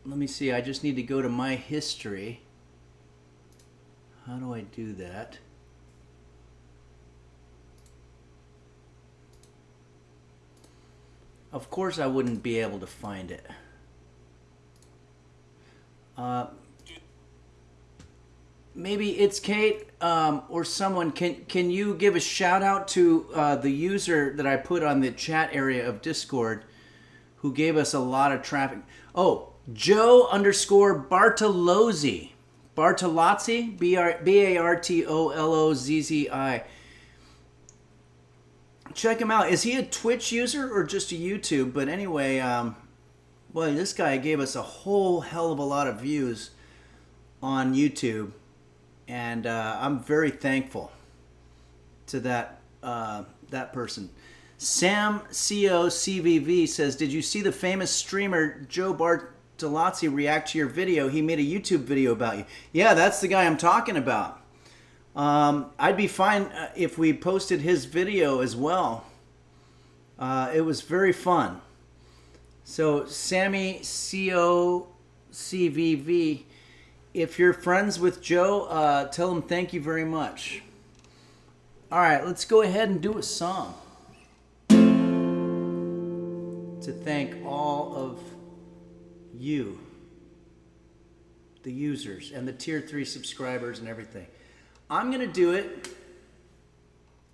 Let me see. I just need to go to my history. How do I do that? Of course I wouldn't be able to find it. Maybe it's Kate or someone. Can you give a shout out to the user that I put on the chat area of Discord who gave us a lot of traffic? Oh, Joe_Bartolozzi. Bartolozzi? Bartolozzi. Check him out. Is he a Twitch user or just a YouTube? But anyway, well, this guy gave us a whole hell of a lot of views on YouTube. And I'm very thankful to that person. Sam COCVV says, did you see the famous streamer Joe Bartolozzi react to your video? He made a YouTube video about you. Yeah, that's the guy I'm talking about. I'd be fine if we posted his video as well. It was very fun. So Sammy COCVV, if you're friends with Joe, tell him thank you very much. All right, let's go ahead and do a song to thank all of you, the users, and the Tier 3 subscribers and everything. I'm going to do it.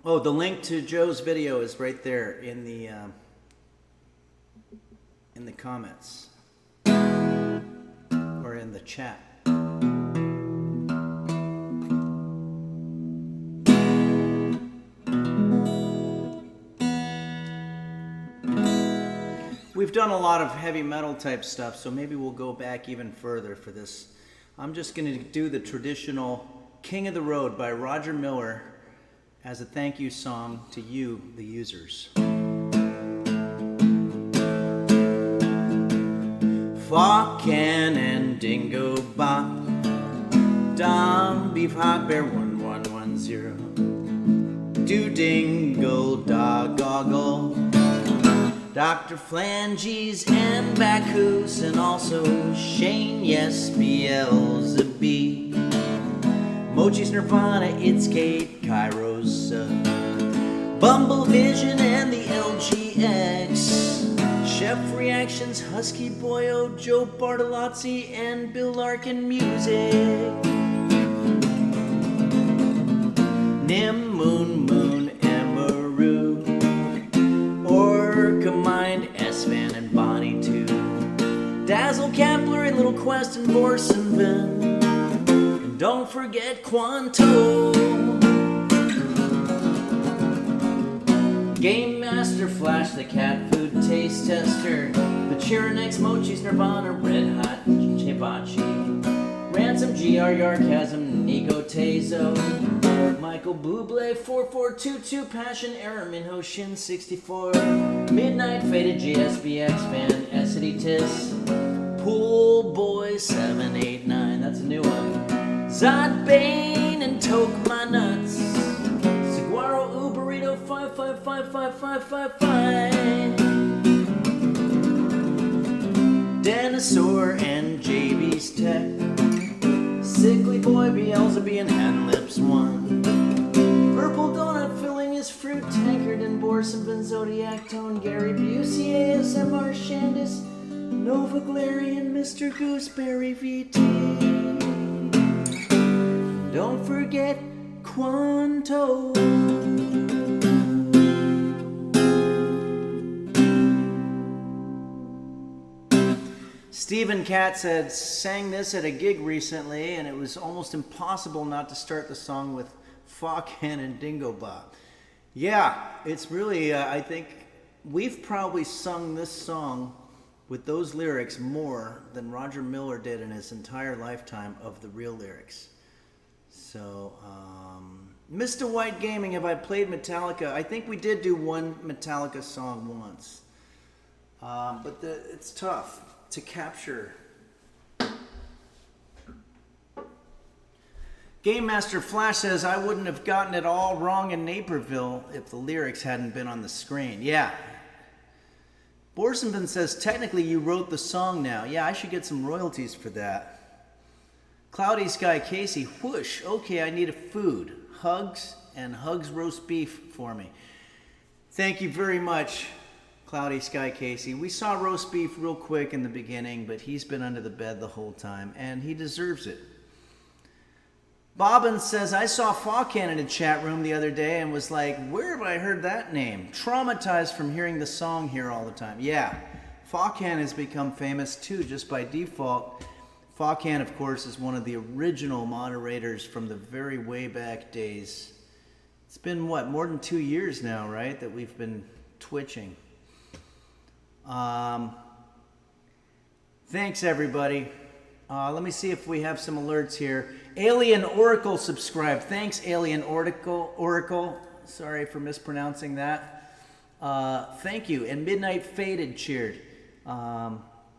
Oh, the link to Joe's video is right there in the comments or in the chat. We've done a lot of heavy metal type stuff, so maybe we'll go back even further for this. I'm just going to do the traditional King of the Road by Roger Miller as a thank you song to you, the users. Falcon and Dingo Bop, Dom Beef Hot Bear 1110, Do Dingle Dog Goggle, Dr. Flanges and Bacchus, and also Shane, yes, Beelzebub, Mochi's Nirvana, it's Kate, Kairos, Bumble Vision and the LGX, Chef reactions, Husky Boyo, Joe Bartolozzi, and Bill Larkin music. Nim, Moon, Emaru, Orca Mind, S-Van, and Bonnie too. Dazzle, Kapler, and Little Quest, and Borsenvin. And don't forget Quanto. Game Master, Flash, the cat food taste tester, the Chironix, Mochi's, Nirvana, Red Hot, Hibachi, Ransom, GR, Yarkasm, Nico Tezo, Michael Bublé, 4422, Passion, Error, Minho, Shin, 64, Midnight, Faded, GSBX, Fan, Essity, Tis, Pool Boy, 789, that's a new one, Zod, Bane, and Toke My Nuts, Saguaro, Uberito, 55555555, Dinosaur, and JB's Tech, Sickly Boy, Beelzebub, and Hand Lips 1, Purple Donut filling his fruit tankard, and Borsenvin, Zodiac Tone, Gary Busey, ASMR, Shandis, Nova Glary, and Mr. Gooseberry VT. Don't forget Quanto. Stephen Katz had sang this at a gig recently, and it was almost impossible not to start the song with Fawcan and Dingo Bob. Yeah, it's really, I think we've probably sung this song with those lyrics more than Roger Miller did in his entire lifetime of the real lyrics. So, Mr. White Gaming, have I played Metallica? I think we did do one Metallica song once. But it's tough to capture. Game Master Flash says, I wouldn't have gotten it all wrong in Naperville if the lyrics hadn't been on the screen. Yeah. Borsenvin says, technically you wrote the song now. Yeah, I should get some royalties for that. Cloudy Sky Casey, whoosh, okay, I need a food. Hugs and Hugs roast beef for me. Thank you very much, Cloudy Sky Casey. We saw roast beef real quick in the beginning, but he's been under the bed the whole time, and he deserves it. Bobbin says, I saw Fawcan in a chat room the other day and was like, where have I heard that name? Traumatized from hearing the song here all the time. Yeah, Fawcan has become famous too, just by default. Fawcan, of course, is one of the original moderators from the very way back days. It's been, what, more than 2 years now, right, that we've been twitching. Thanks, everybody. Let me see if we have some alerts here. Alien Oracle subscribed. Thanks, Alien Oracle. Sorry for mispronouncing that. Thank you. And Midnight Faded cheered.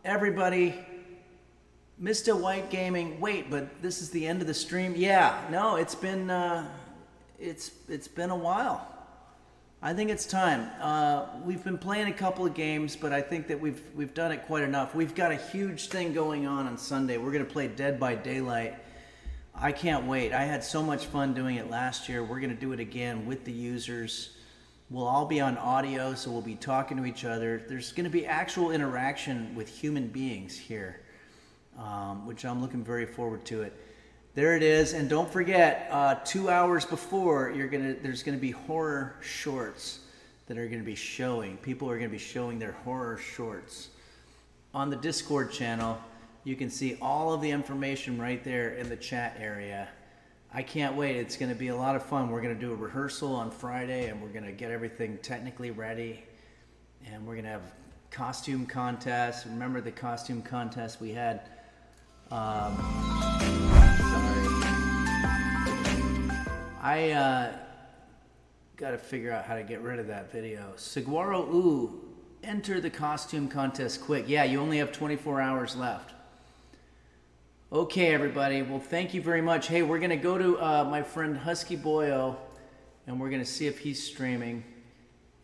Everybody, Mr. White Gaming. Wait, but this is the end of the stream? Yeah. No, it's been a while. I think it's time. We've been playing a couple of games, but I think that we've done it quite enough. We've got a huge thing going on Sunday. We're going to play Dead by Daylight. I can't wait. I had so much fun doing it last year. We're going to do it again with the users. We'll all be on audio, so we'll be talking to each other. There's going to be actual interaction with human beings here, which I'm looking very forward to it. There it is, and don't forget, 2 hours before, there's going to be horror shorts that are going to be showing. People are going to be showing their horror shorts. On the Discord channel, you can see all of the information right there in the chat area. I can't wait. It's going to be a lot of fun. We're going to do a rehearsal on Friday, and we're going to get everything technically ready. And we're going to have costume contests. Remember the costume contest we had? Sorry. I got to figure out how to get rid of that video. Saguaro, ooh, enter the costume contest quick. Yeah, you only have 24 hours left. Okay, everybody. Well, thank you very much. Hey, we're going to go to my friend Husky Boyo, and we're going to see if he's streaming,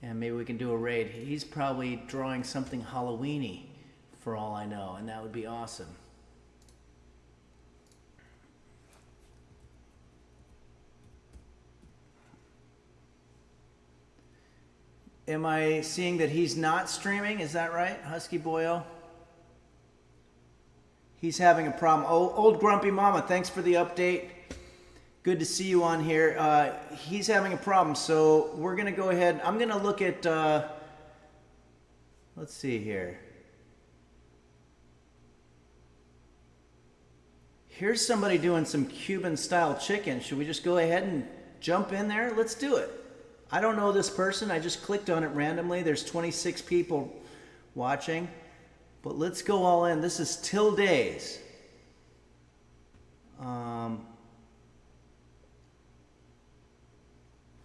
and maybe we can do a raid. He's probably drawing something Halloween-y, for all I know, and that would be awesome. am I seeing that he's not streaming? Is that right, Husky Boyo? He's having a problem. Oh, old Grumpy Mama, thanks for the update. Good to see you on here. He's having a problem, so we're going to go ahead. I'm going to look at, let's see here. Here's somebody doing some Cuban-style chicken. Should we just go ahead and jump in there? Let's do it. I don't know this person. I just clicked on it randomly. There's 26 people watching. But let's go all in. This is Till Days.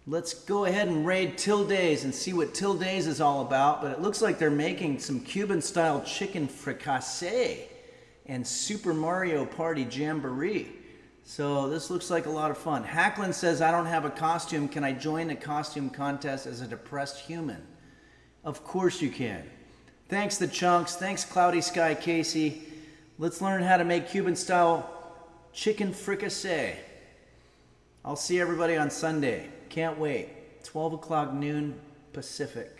Let's go ahead and raid Till Days and see what Till Days is all about. But it looks like they're making some Cuban-style chicken fricassee and Super Mario Party Jamboree. So this looks like a lot of fun. Hacklin says, I don't have a costume. Can I join the costume contest as a depressed human? Of course you can. Thanks, The Chunks. Thanks, Cloudy Sky Casey. Let's learn how to make Cuban-style chicken fricassee. I'll see everybody on Sunday. Can't wait. 12 o'clock noon Pacific.